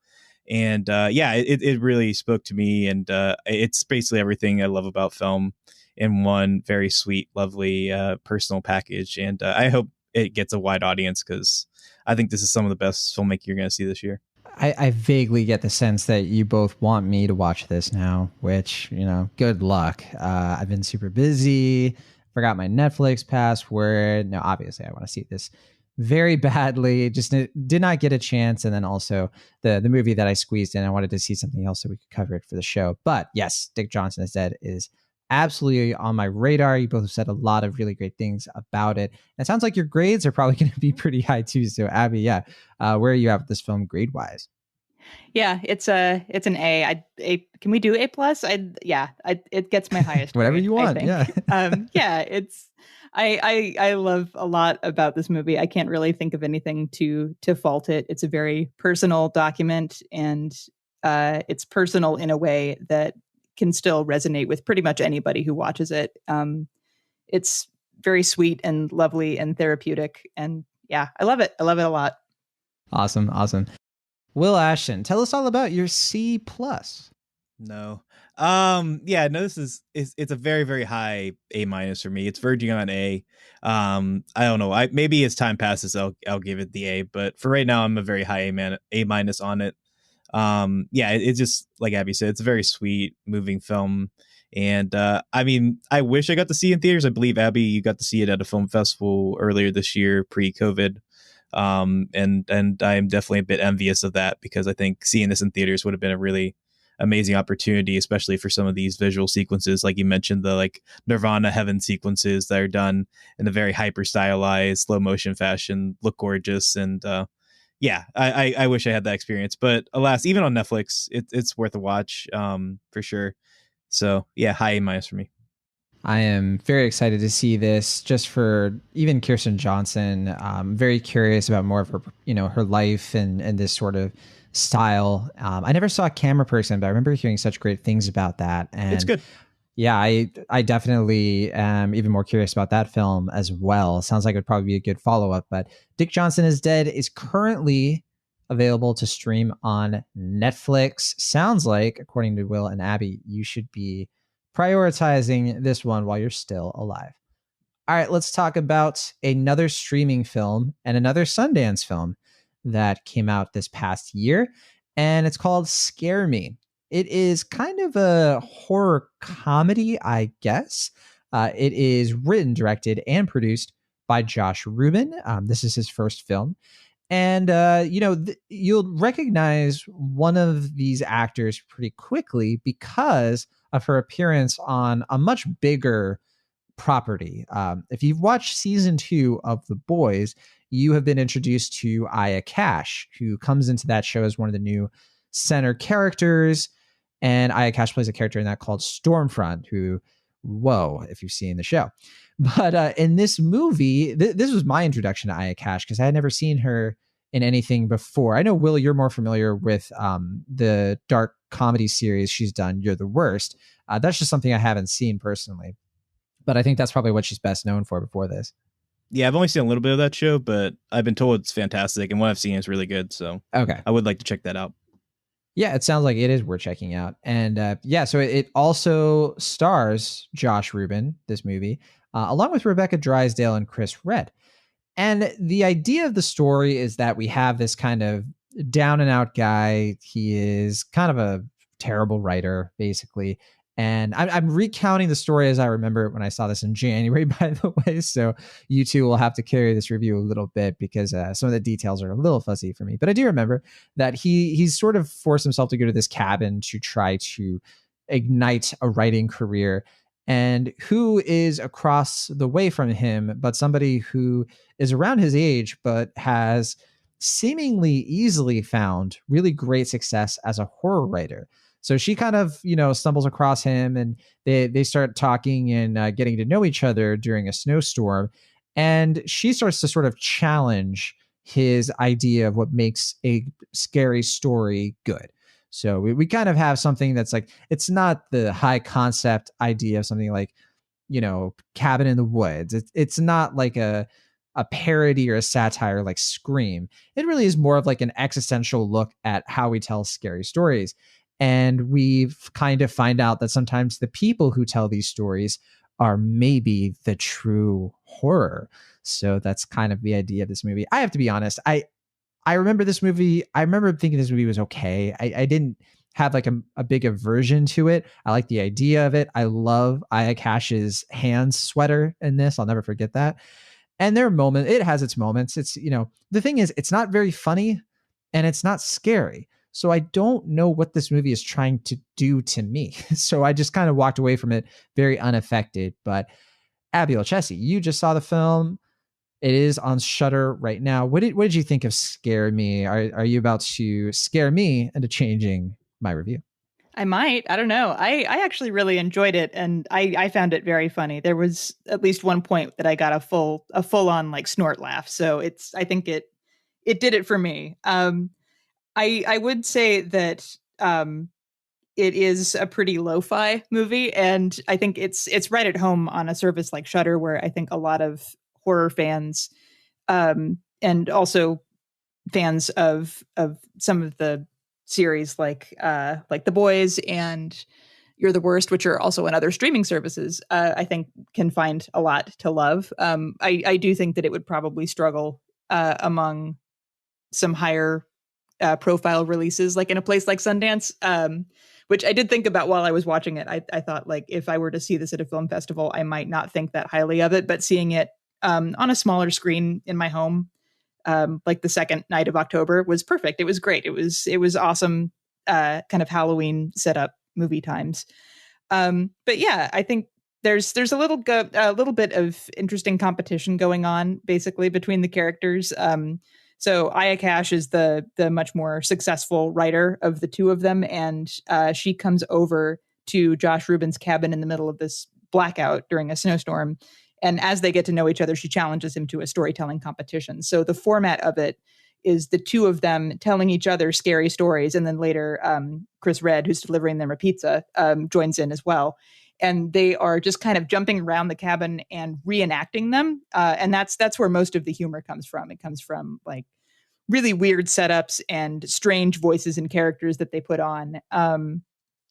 And it really spoke to me, and it's basically everything I love about film in one very sweet, lovely, personal package. And I hope it gets a wide audience because I think this is some of the best filmmaking you're going to see this year. I vaguely get the sense that you both want me to watch this now, which, good luck. I've been super busy. Forgot my Netflix password. No, obviously I want to see this very badly. Just did not get a chance. And then also the movie that I squeezed in, I wanted to see something else so we could cover it for the show. But yes, Dick Johnson Is Dead is absolutely on my radar. You both have said a lot of really great things about it. And it sounds like your grades are probably going to be pretty high too. So Abby, where are you at with this film grade wise? Yeah, it's an A. Can we do A plus? It gets my highest. Whatever grade, you want. I love a lot about this movie. I can't really think of anything to fault it. It's a very personal document, and it's personal in a way that can still resonate with pretty much anybody who watches it. It's very sweet and lovely and therapeutic, and yeah, I love it. I love it a lot. Awesome. Will Ashton, tell us all about your C plus. No. This it's a very, very high A minus for me. It's verging on A. I don't know. Maybe as time passes, I'll give it the A, but for right now, I'm a very high A minus on it. It's just like Abby said, it's a very sweet, moving film. And I wish I got to see it in theaters. I believe, Abby, you got to see it at a film festival earlier this year, pre-COVID. And I'm definitely a bit envious of that, because I think seeing this in theaters would have been a really amazing opportunity, especially for some of these visual sequences, like you mentioned, the like Nirvana heaven sequences that are done in a very hyper stylized slow motion fashion, look gorgeous. And I wish I had that experience, but alas, even on Netflix, it's worth a watch for sure. So yeah, high A minus for me. I am very excited to see this, just for even Kirsten Johnson. Very curious about more of her, her life and this sort of style. I never saw Camera Person, but I remember hearing such great things about that. And it's good. Yeah, I definitely am even more curious about that film as well. Sounds like it would probably be a good follow-up. But Dick Johnson Is Dead is currently available to stream on Netflix. Sounds like, according to Will and Abby, you should be prioritizing this one while you're still alive. All right, let's talk about another streaming film and another Sundance film that came out this past year, and it's called Scare Me. It is kind of a horror comedy, I guess. It is written, directed, and produced by Josh Rubin. This is his first film. And, you'll recognize one of these actors pretty quickly because of her appearance on a much bigger property. If you've watched season 2 of The Boys, you have been introduced to Aya Cash, who comes into that show as one of the new center characters. And Aya Cash plays a character in that called Stormfront, who, whoa, if you've seen the show. But in this movie, this was my introduction to Aya Cash, because I had never seen her in anything before. I know, Will, you're more familiar with the dark comedy series she's done, You're the Worst. That's just something I haven't seen personally, but I think that's probably what she's best known for before this. Yeah, I've only seen a little bit of that show, but I've been told it's fantastic, and what I've seen is really good. So okay, I would like to check that out. Yeah, it sounds like it is worth checking out. And so it also stars Josh Rubin, this movie, along with Rebecca Drysdale and Chris Redd. And the idea of the story is that we have this kind of down and out guy. He is kind of a terrible writer, basically. And I'm recounting the story as I remember it when I saw this in January, by the way. So you two will have to carry this review a little bit, because some of the details are a little fuzzy for me. But I do remember that he's sort of forced himself to go to this cabin to try to ignite a writing career. And who is across the way from him, but somebody who is around his age, but has seemingly easily found really great success as a horror writer. So she kind of, stumbles across him, and they start talking and getting to know each other during a snowstorm. And she starts to sort of challenge his idea of what makes a scary story good. So we kind of have something that's like, it's not the high concept idea of something like, Cabin in the Woods. It's not like a parody or a satire like Scream. It really is more of like an existential look at how we tell scary stories. And we kind of find out that sometimes the people who tell these stories are maybe the true horror. So that's kind of the idea of this movie. I have to be honest, I I remember this movie. I remember thinking this movie was okay. I didn't have like a big aversion to it. I like the idea of it. I love Aya Cash's hands sweater in this. I'll never forget that. And there are moments, it has its moments. It's, the thing is, it's not very funny and it's not scary. So I don't know what this movie is trying to do to me. So I just kind of walked away from it very unaffected. But Abby Olchesi, you just saw the film. It is on Shudder right now. What did you think of Scare Me? Are you about to scare me into changing my review? I might. I don't know. I actually really enjoyed it, and I found it very funny. There was at least one point that I got a full on like snort laugh. So I think it did it for me. I would say that it is a pretty lo-fi movie, and I think it's right at home on a service like Shudder, where I think a lot of horror fans and also fans of some of the series like The Boys and You're the Worst, which are also on other streaming services, I think can find a lot to love. I do think that it would probably struggle among some higher profile releases, like in a place like Sundance, which I did think about while I was watching it. I thought, like, if I were to see this at a film festival, I might not think that highly of it, but seeing it on a smaller screen in my home, like the second night of October, was perfect. It was great. It was awesome, kind of Halloween setup movie times. But yeah, I think there's a little bit of interesting competition going on, basically, between the characters. So Aya Cash is the much more successful writer of the two of them, and she comes over to Josh Rubin's cabin in the middle of this blackout during a snowstorm. And as they get to know each other, she challenges him to a storytelling competition. So the format of it is the two of them telling each other scary stories. And then later, Chris Redd, who's delivering them a pizza, joins in as well. And they are just kind of jumping around the cabin and reenacting them. And that's where most of the humor comes from. It comes from like really weird setups and strange voices and characters that they put on.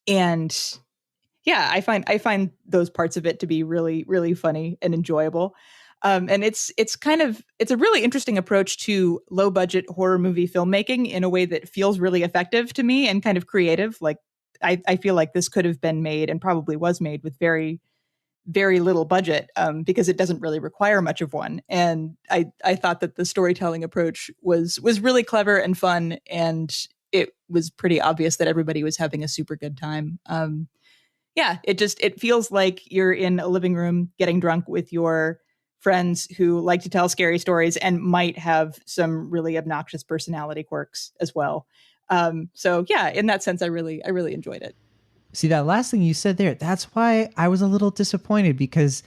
And yeah, I find those parts of it to be really, really funny and enjoyable. And it's a really interesting approach to low budget horror movie filmmaking in a way that feels really effective to me and kind of creative. Like I feel like this could have been made and probably was made with very, very little budget, because it doesn't really require much of one. And I thought that the storytelling approach was really clever and fun, and it was pretty obvious that everybody was having a super good time. Yeah, it feels like you're in a living room getting drunk with your friends who like to tell scary stories and might have some really obnoxious personality quirks as well. So yeah, in that sense, I really enjoyed it. See, that last thing you said there, that's why I was a little disappointed, because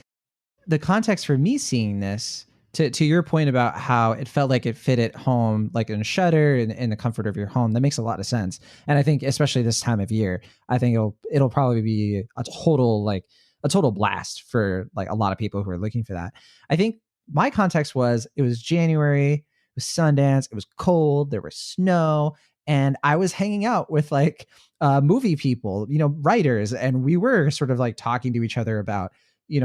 the context for me seeing this, to your point about how it felt like it fit at home, like in Shudder and in the comfort of your home, that makes a lot of sense. And I think especially this time of year, I think it'll probably be a total blast for like a lot of people who are looking for that. I think my context was, it was January, it was Sundance, it was cold, there was snow, and I was hanging out with like movie people, writers, and we were sort of like talking to each other about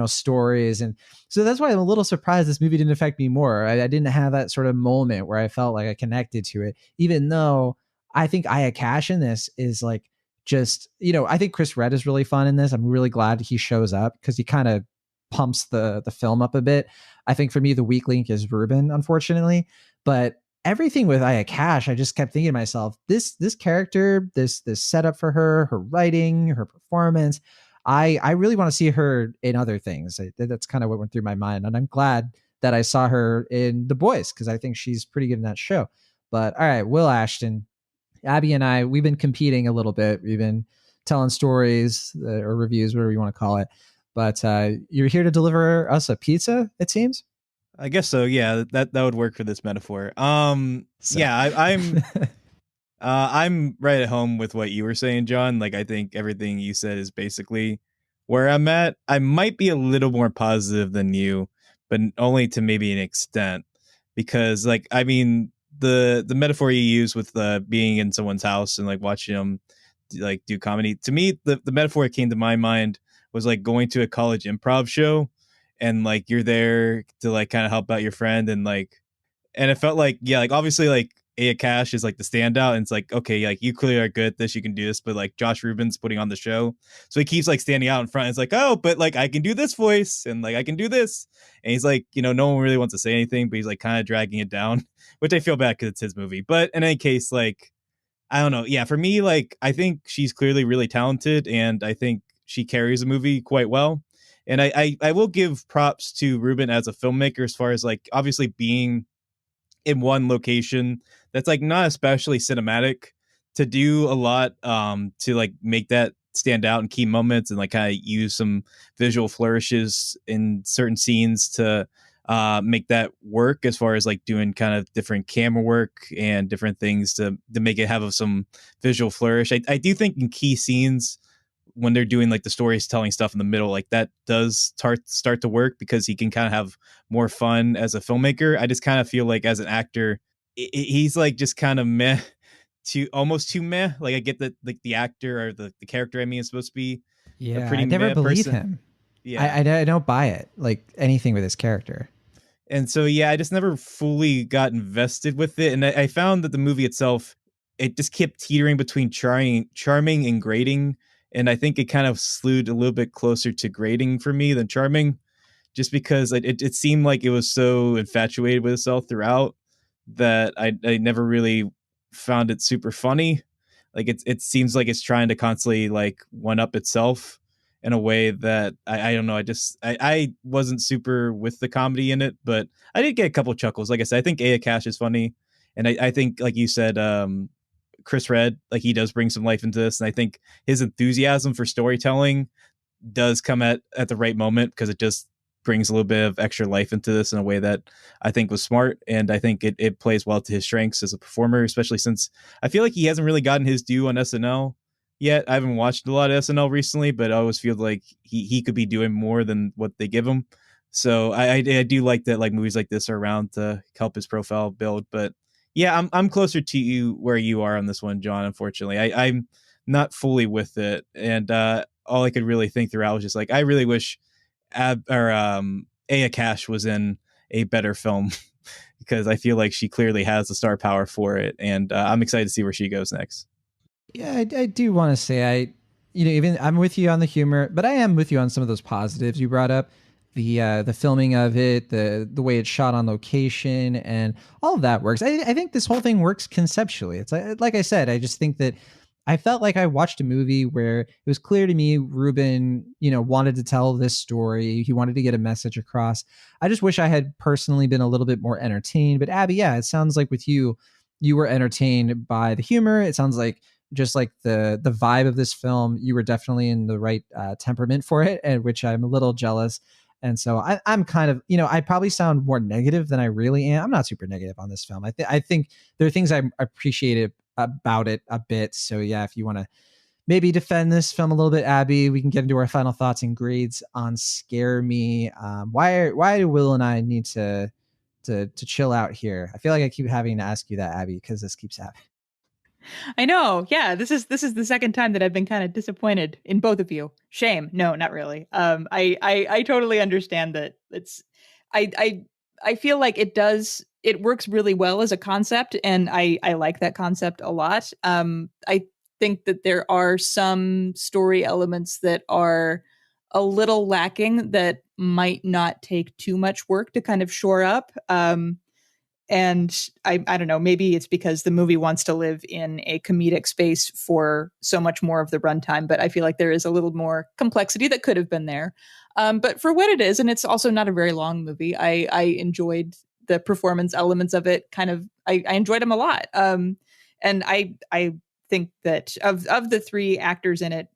stories. And so that's why I'm a little surprised this movie didn't affect me more. I didn't have that sort of moment where I felt like I connected to it, even though I think Aya Cash in this is like, just, I think Chris Redd is really fun in this. I'm really glad he shows up because he kind of pumps the film up a bit. I think for me, the weak link is Rubin, unfortunately, but everything with Aya Cash, I just kept thinking to myself, this character, this setup for her writing, her performance, I really want to see her in other things. That's kind of what went through my mind. And I'm glad that I saw her in The Boys, because I think she's pretty good in that show. But all right, Will Ashton, Abby and I, we've been competing a little bit. We've been telling stories or reviews, whatever you want to call it. But you're here to deliver us a pizza, it seems. I guess so. Yeah, that would work for this metaphor. Yeah, I'm right at home with what you were saying, John. Like, I think everything you said is basically where I'm at. I might be a little more positive than you, but only to maybe an extent, because like, I mean, the metaphor you use with being in someone's house and like watching them like do comedy, to me, the metaphor that came to my mind was like going to a college improv show, and like you're there to like kind of help out your friend, and it felt like, yeah, like obviously like Aya Cash is like the standout, and it's like, okay, like you clearly are good at this, you can do this, but like Josh Rubin's putting on the show, so he keeps like standing out in front. It's like, oh, but like I can do this voice, and like I can do this, and he's like, you know, no one really wants to say anything, but he's like kind of dragging it down, which I feel bad because it's his movie. But in any case, like I don't know, yeah, for me, like I think she's clearly really talented, and I think she carries the movie quite well. And I will give props to Rubin as a filmmaker as far as like obviously being in one location that's like not especially cinematic, to do a lot to like make that stand out in key moments and like kind of use some visual flourishes in certain scenes to make that work, as far as like doing kind of different camera work and different things to make it have some visual flourish. I do think in key scenes when they're doing like the storytelling stuff in the middle, like that does start to work because he can kind of have more fun as a filmmaker. I just kind of feel like as an actor, he's like just kind of meh to almost too meh. Like I get that like the actor or the character, I mean, is supposed to be a pretty I never meh believe person. him. Yeah. I don't buy it, like anything with his character. And so, yeah, I just never fully got invested with it. And I found that the movie itself, it just kept teetering between charming and grating. And I think it kind of slewed a little bit closer to grating for me than charming, just because it seemed like it was so infatuated with itself throughout that I never really found it super funny. Like it seems like it's trying to constantly like one up itself in a way that I don't know. I wasn't super with the comedy in it, but I did get a couple chuckles. Like I said, I think Aya Cash is funny. And I think, like you said, Chris Redd, like he does bring some life into this. And I think his enthusiasm for storytelling does come at the right moment, because it just brings a little bit of extra life into this in a way that I think was smart. And I think it plays well to his strengths as a performer, especially since I feel like he hasn't really gotten his due on SNL yet. I haven't watched a lot of SNL recently, but I always feel like he could be doing more than what they give him. So I do like that like movies like this are around to help his profile build. But yeah, I'm closer to you where you are on this one, John. Unfortunately, I'm not fully with it, and all I could really think throughout was just like, I really wish Aya Cash was in a better film because I feel like she clearly has the star power for it, and I'm excited to see where she goes next. Yeah, I do want to say even I'm with you on the humor, but I am with you on some of those positives you brought up. The filming of it, the way it's shot on location, and all of that works. I think this whole thing works conceptually. It's like I said, I just think that I felt like I watched a movie where it was clear to me Rubin, wanted to tell this story. He wanted to get a message across. I just wish I had personally been a little bit more entertained. But Abby, yeah, it sounds like with you were entertained by the humor. It sounds like just like the vibe of this film, you were definitely in the right temperament for it, and which I'm a little jealous. And so I'm kind of, I probably sound more negative than I really am. I'm not super negative on this film. I think there are things I appreciated about it a bit. So yeah, if you want to maybe defend this film a little bit, Abby, we can get into our final thoughts and grades on Scare Me. Why do Will and I need to chill out here? I feel like I keep having to ask you that, Abby, because this keeps happening. I know. Yeah, this is the second time that I've been kind of disappointed in both of you. Shame. No, not really. I totally understand that I feel like it works really well as a concept, and I like that concept a lot. I think that there are some story elements that are a little lacking that might not take too much work to kind of shore up. And I don't know, maybe it's because the movie wants to live in a comedic space for so much more of the runtime, but I feel like there is a little more complexity that could have been there. But for what it is, and it's also not a very long movie, I enjoyed the performance elements of it. I enjoyed them a lot. And I think that of the three actors in it,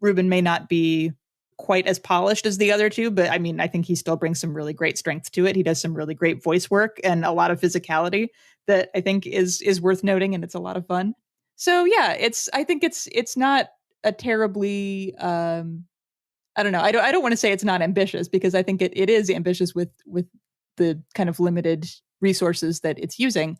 Rubin may not be quite as polished as the other two, but I mean, I think he still brings some really great strength to it. He does some really great voice work and a lot of physicality that I think is worth noting, and it's a lot of fun. So yeah, I think it's not a terribly I don't know. I don't want to say it's not ambitious, because I think it is ambitious with the kind of limited resources that it's using.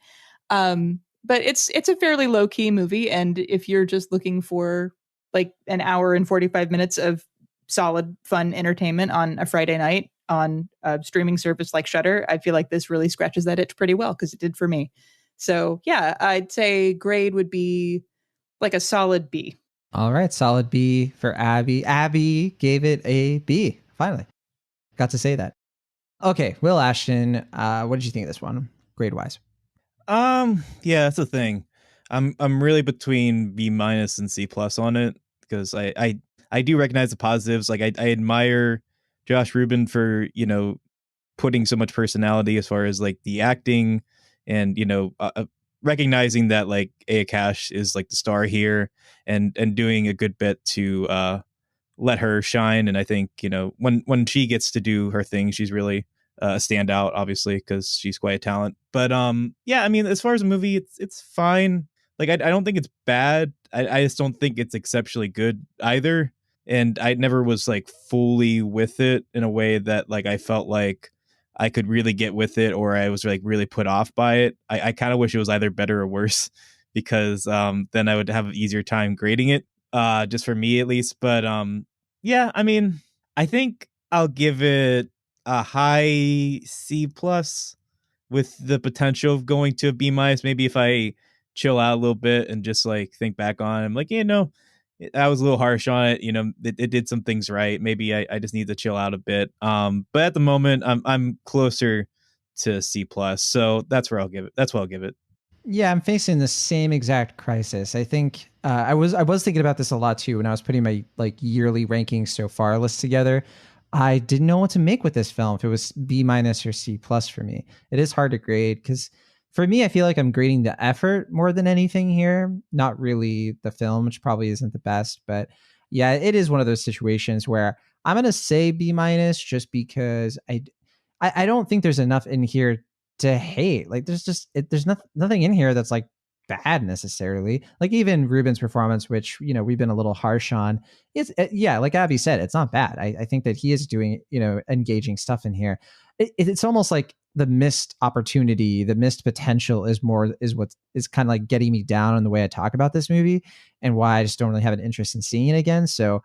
But it's a fairly low key movie, and if you're just looking for like an hour and 45 minutes of solid, fun entertainment on a Friday night on a streaming service like Shudder, I feel like this really scratches that itch pretty well, because it did for me. So yeah, I'd say grade would be like a solid B. All right, solid B for Abby. Abby gave it a B. Finally, got to say that. Okay, Will Ashton, what did you think of this one, grade wise? Yeah, that's the thing. I'm really between B minus and C plus on it because I do recognize the positives. Like I admire Josh Rubin for, you know, putting so much personality as far as like the acting and, you know, recognizing that like Aya Cash is like the star here and doing a good bit to let her shine. And I think, you know, when she gets to do her thing, she's really a standout, obviously, because she's quite a talent. But yeah, I mean, as far as a movie, it's fine. Like I don't think it's bad. I just don't think it's exceptionally good either. And I never was like fully with it in a way that like I felt like I could really get with it, or I was like really put off by it. I kind of wish it was either better or worse, because then I would have an easier time grading it, just for me at least. But yeah, I mean, I think I'll give it a high C plus with the potential of going to a B minus. Maybe if I chill out a little bit and just like think back on it, I'm like, I was a little harsh on it. You know, it did some things right. Maybe I just need to chill out a bit. But at the moment, I'm closer to C plus, so that's where I'll give it. That's what I'll give it. Yeah, I'm facing the same exact crisis. I think I was thinking about this a lot too when I was putting my like yearly rankings so far list together. I didn't know what to make with this film, if it was B minus or C plus for me. It is hard to grade because for me, I feel like I'm grading the effort more than anything here, not really the film, which probably isn't the best. But yeah, it is one of those situations where I'm gonna say B minus just because I don't think there's enough in here to hate. Like there's nothing in here that's like bad necessarily. Like even Ruben's performance, which, you know, we've been a little harsh on, is yeah, like Abby said, it's not bad. I think that he is doing, you know, engaging stuff in here. It's almost like the missed opportunity, the missed potential is what is kind of like getting me down in the way I talk about this movie and why I just don't really have an interest in seeing it again. So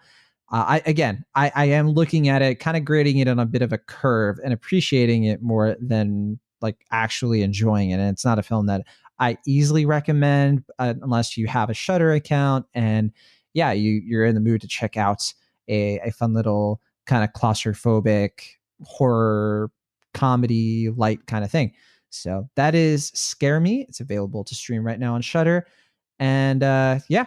I am looking at it, kind of grading it on a bit of a curve and appreciating it more than like actually enjoying it. And it's not a film that I easily recommend unless you have a Shudder account and yeah, you're in the mood to check out a fun little kind of claustrophobic horror comedy light kind of thing. So that is Scare Me. It's available to stream right now on Shudder. And yeah,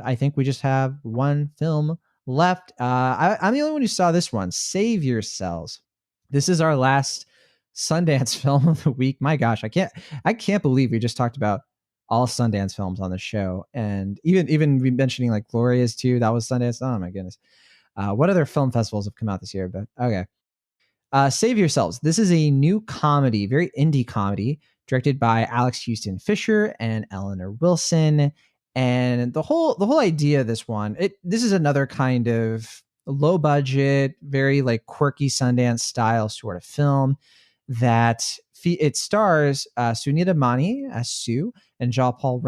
I think we just have one film left. I'm the only one who saw this one, Save Yourselves. This is our last Sundance film of the week. My gosh, I can't believe we just talked about all Sundance films on the show, and even mentioning like Glorias too. That was Sundance. Oh my goodness. What other film festivals have come out this year? But okay. Save Yourselves. This is a new comedy, very indie comedy, directed by Alex Houston Fisher and Eleanor Wilson. And the whole idea of this one, this is another kind of low budget, very like quirky Sundance style sort of film that it stars Sunita Mani as Sue and John Paul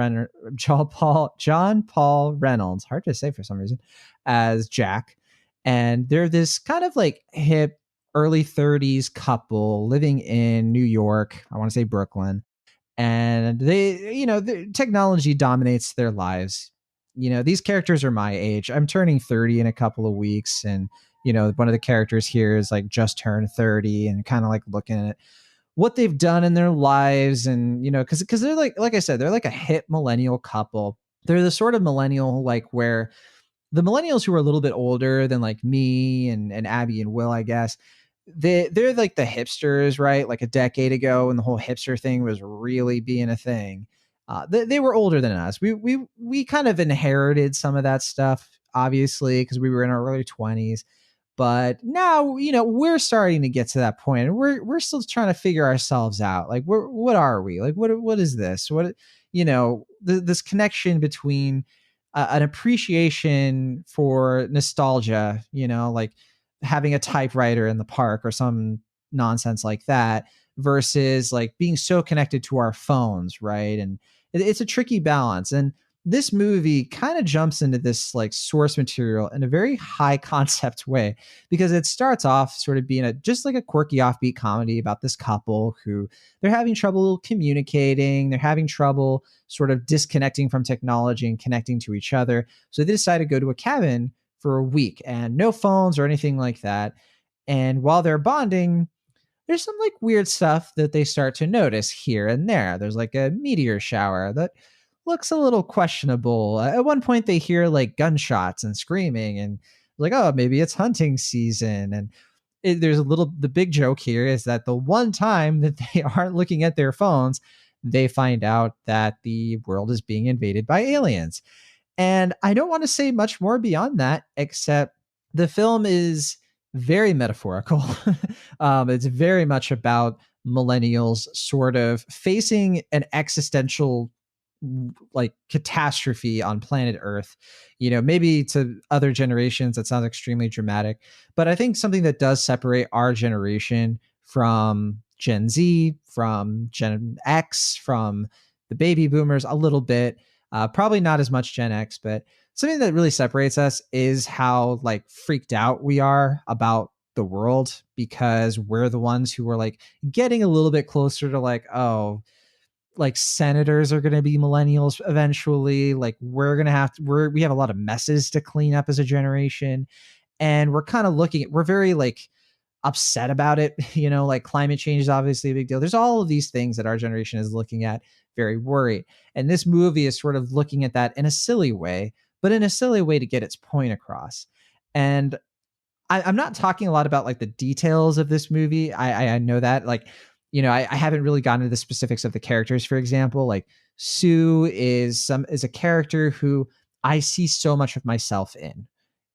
Reynolds, hard to say for some reason, as Jack. And they're this kind of like hip early 30s couple living in New York. I want to say Brooklyn. And they, you know, the technology dominates their lives. You know, these characters are my age. I'm turning 30 in a couple of weeks. And, you know, one of the characters here is like just turned 30 and kind of like looking at what they've done in their lives. And, you know, because they're like I said, they're like a hip millennial couple. They're the sort of millennial, like where the millennials who are a little bit older than like me and Abby and Will, I guess, they're like the hipsters, right? Like a decade ago, when the whole hipster thing was really being a thing. They were older than us. We kind of inherited some of that stuff, obviously, because we were in our early 20s. But now, you know, we're starting to get to that point, and we're still trying to figure ourselves out. Like, what are we? Like, what is this? What, you know, this connection between an appreciation for nostalgia, you know, like having a typewriter in the park or some nonsense like that, versus like being so connected to our phones, right? And it's a tricky balance. And this movie kind of jumps into this like source material in a very high concept way, because it starts off sort of being just like a quirky offbeat comedy about this couple who they're having trouble communicating. They're having trouble sort of disconnecting from technology and connecting to each other. So they decide to go to a cabin for a week and no phones or anything like that. And while they're bonding, there's some like weird stuff that they start to notice here and there. There's like a meteor shower that looks a little questionable. At one point, they hear like gunshots and screaming, and like, oh, maybe it's hunting season. And the big joke here is that the one time that they aren't looking at their phones, they find out that the world is being invaded by aliens. And I don't want to say much more beyond that, except the film is very metaphorical. It's very much about millennials sort of facing an existential like catastrophe on planet Earth. Maybe to other generations that sounds extremely dramatic, but I think something that does separate our generation from Gen Z, from Gen X, from the baby boomers a little bit, probably not as much Gen X, but something that really separates us is how like freaked out we are about the world, because we're the ones who are like getting a little bit closer to like, oh, like senators are going to be millennials eventually. Like we're going to we have a lot of messes to clean up as a generation. And we're kind of we're very like upset about it. Like climate change is obviously a big deal. There's all of these things that our generation is looking at, very worried. And this movie is sort of looking at that in a silly way, but in a silly way to get its point across. And I'm not talking a lot about like the details of this movie. I know that like, I haven't really gotten into the specifics of the characters. For example, like Sue is a character who I see so much of myself in,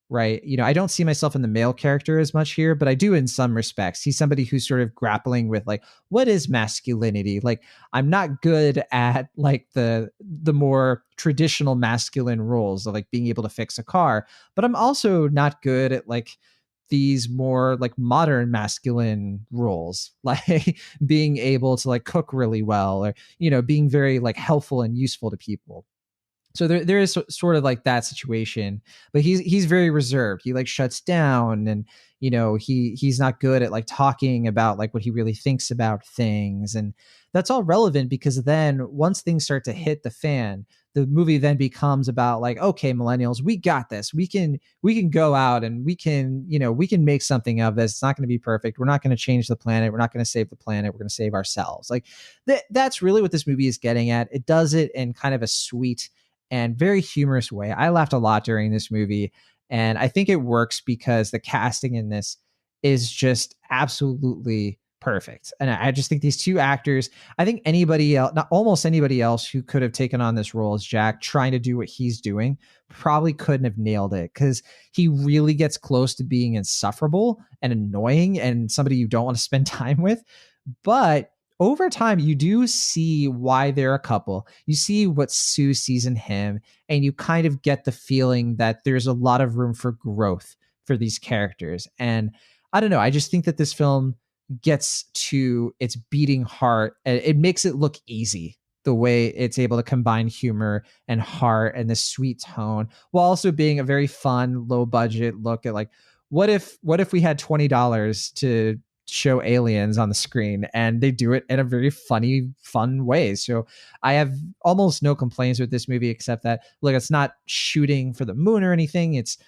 right? I don't see myself in the male character as much here, but I do in some respects. He's somebody who's sort of grappling with like, what is masculinity? Like, I'm not good at like the more traditional masculine roles of like being able to fix a car, but I'm also not good at like these more like modern masculine roles, like being able to like cook really well, or being very like helpful and useful to people. So there is sort of like that situation, but he's very reserved. He like shuts down, and he's not good at like talking about like what he really thinks about things. And that's all relevant because then once things start to hit the fan, the movie then becomes about like, okay, millennials, we got this. We can go out and we can make something of this. It's not going to be perfect. We're not going to change the planet. We're not going to save the planet. We're going to save ourselves. Like that's really what this movie is getting at. It does it in kind of a sweet and very humorous way. I laughed a lot during this movie, and I think it works because the casting in this is just absolutely perfect. And I just think these two actors, I think anybody else, not almost anybody else who could have taken on this role as Jack, trying to do what he's doing, probably couldn't have nailed it, because he really gets close to being insufferable and annoying and somebody you don't want to spend time with. But over time, you do see why they're a couple. You see what Sue sees in him, and you kind of get the feeling that there's a lot of room for growth for these characters. And I don't know, I just think that this film gets to its beating heart. It makes it look easy, the way it's able to combine humor and heart and this sweet tone, while also being a very fun, low budget look at like, what if we had $20 to show aliens on the screen, and they do it in a very funny, fun way. So I have almost no complaints with this movie, except that, look, it's not shooting for the moon or anything. It's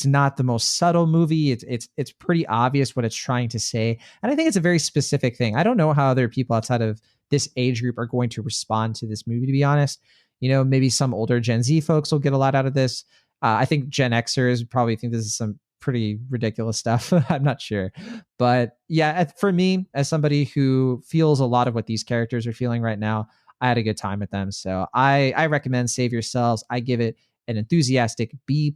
not the most subtle movie. It's pretty obvious what it's trying to say. And I think it's a very specific thing. I don't know how other people outside of this age group are going to respond to this movie, to be honest. Maybe some older Gen Z folks will get a lot out of this. I think Gen Xers probably think this is some pretty ridiculous stuff. I'm not sure. But yeah, for me, as somebody who feels a lot of what these characters are feeling right now, I had a good time with them. So I recommend Save Yourselves. I give it an enthusiastic B+.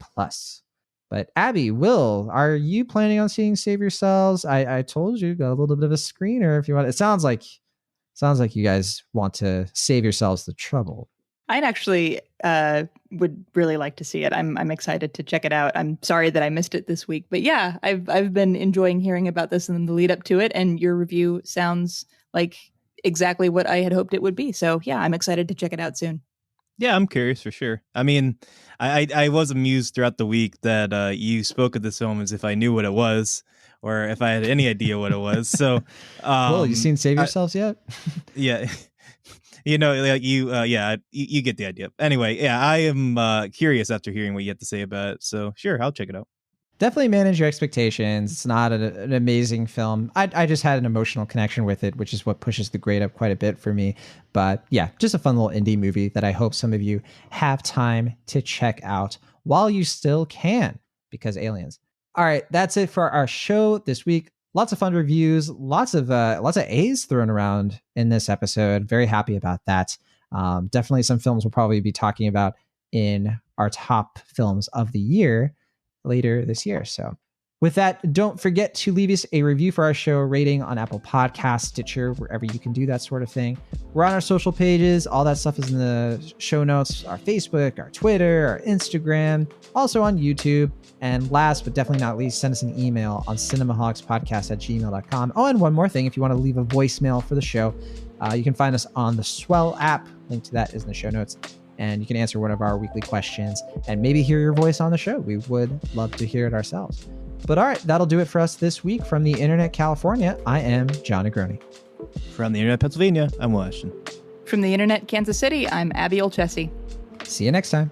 But Abby, Will, are you planning on seeing Save Yourselves? I told you, got a little bit of a screener if you want. It sounds like you guys want to save yourselves the trouble. I'd actually would really like to see it. I'm excited to check it out. I'm sorry that I missed it this week, but yeah, I've been enjoying hearing about this and the lead up to it. And your review sounds like exactly what I had hoped it would be. So yeah, I'm excited to check it out soon. Yeah, I'm curious for sure. I mean, I was amused throughout the week that you spoke of this film as if I knew what it was or if I had any idea what it was. So, Well, you seen Save Yourselves yet? yeah. Like you get the idea. Anyway, yeah, I am curious after hearing what you have to say about it. So sure, I'll check it out. Definitely manage your expectations. It's not an amazing film. I just had an emotional connection with it, which is what pushes the grade up quite a bit for me. But yeah, just a fun little indie movie that I hope some of you have time to check out while you still can, because aliens. All right, that's it for our show this week. Lots of fun reviews, lots of A's thrown around in this episode. Very happy about that. Definitely some films we'll probably be talking about in our top films of the year later this year. So with that, don't forget to leave us a review for our show, rating on Apple Podcasts, Stitcher, wherever you can do that sort of thing. We're on our social pages. All that stuff is in the show notes, our Facebook, our Twitter, our Instagram, also on YouTube. And last but definitely not least, send us an email on cinemaholics@gmail.com. Oh, and one more thing, if you want to leave a voicemail for the show, you can find us on the Swell app. Link to that is in the show notes. And you can answer one of our weekly questions and maybe hear your voice on the show. We would love to hear it ourselves. But all right, that'll do it for us this week. From the Internet California, I am John Negroni. From the Internet Pennsylvania, I'm Washington. From the Internet Kansas City, I'm Abby Olchesi. See you next time.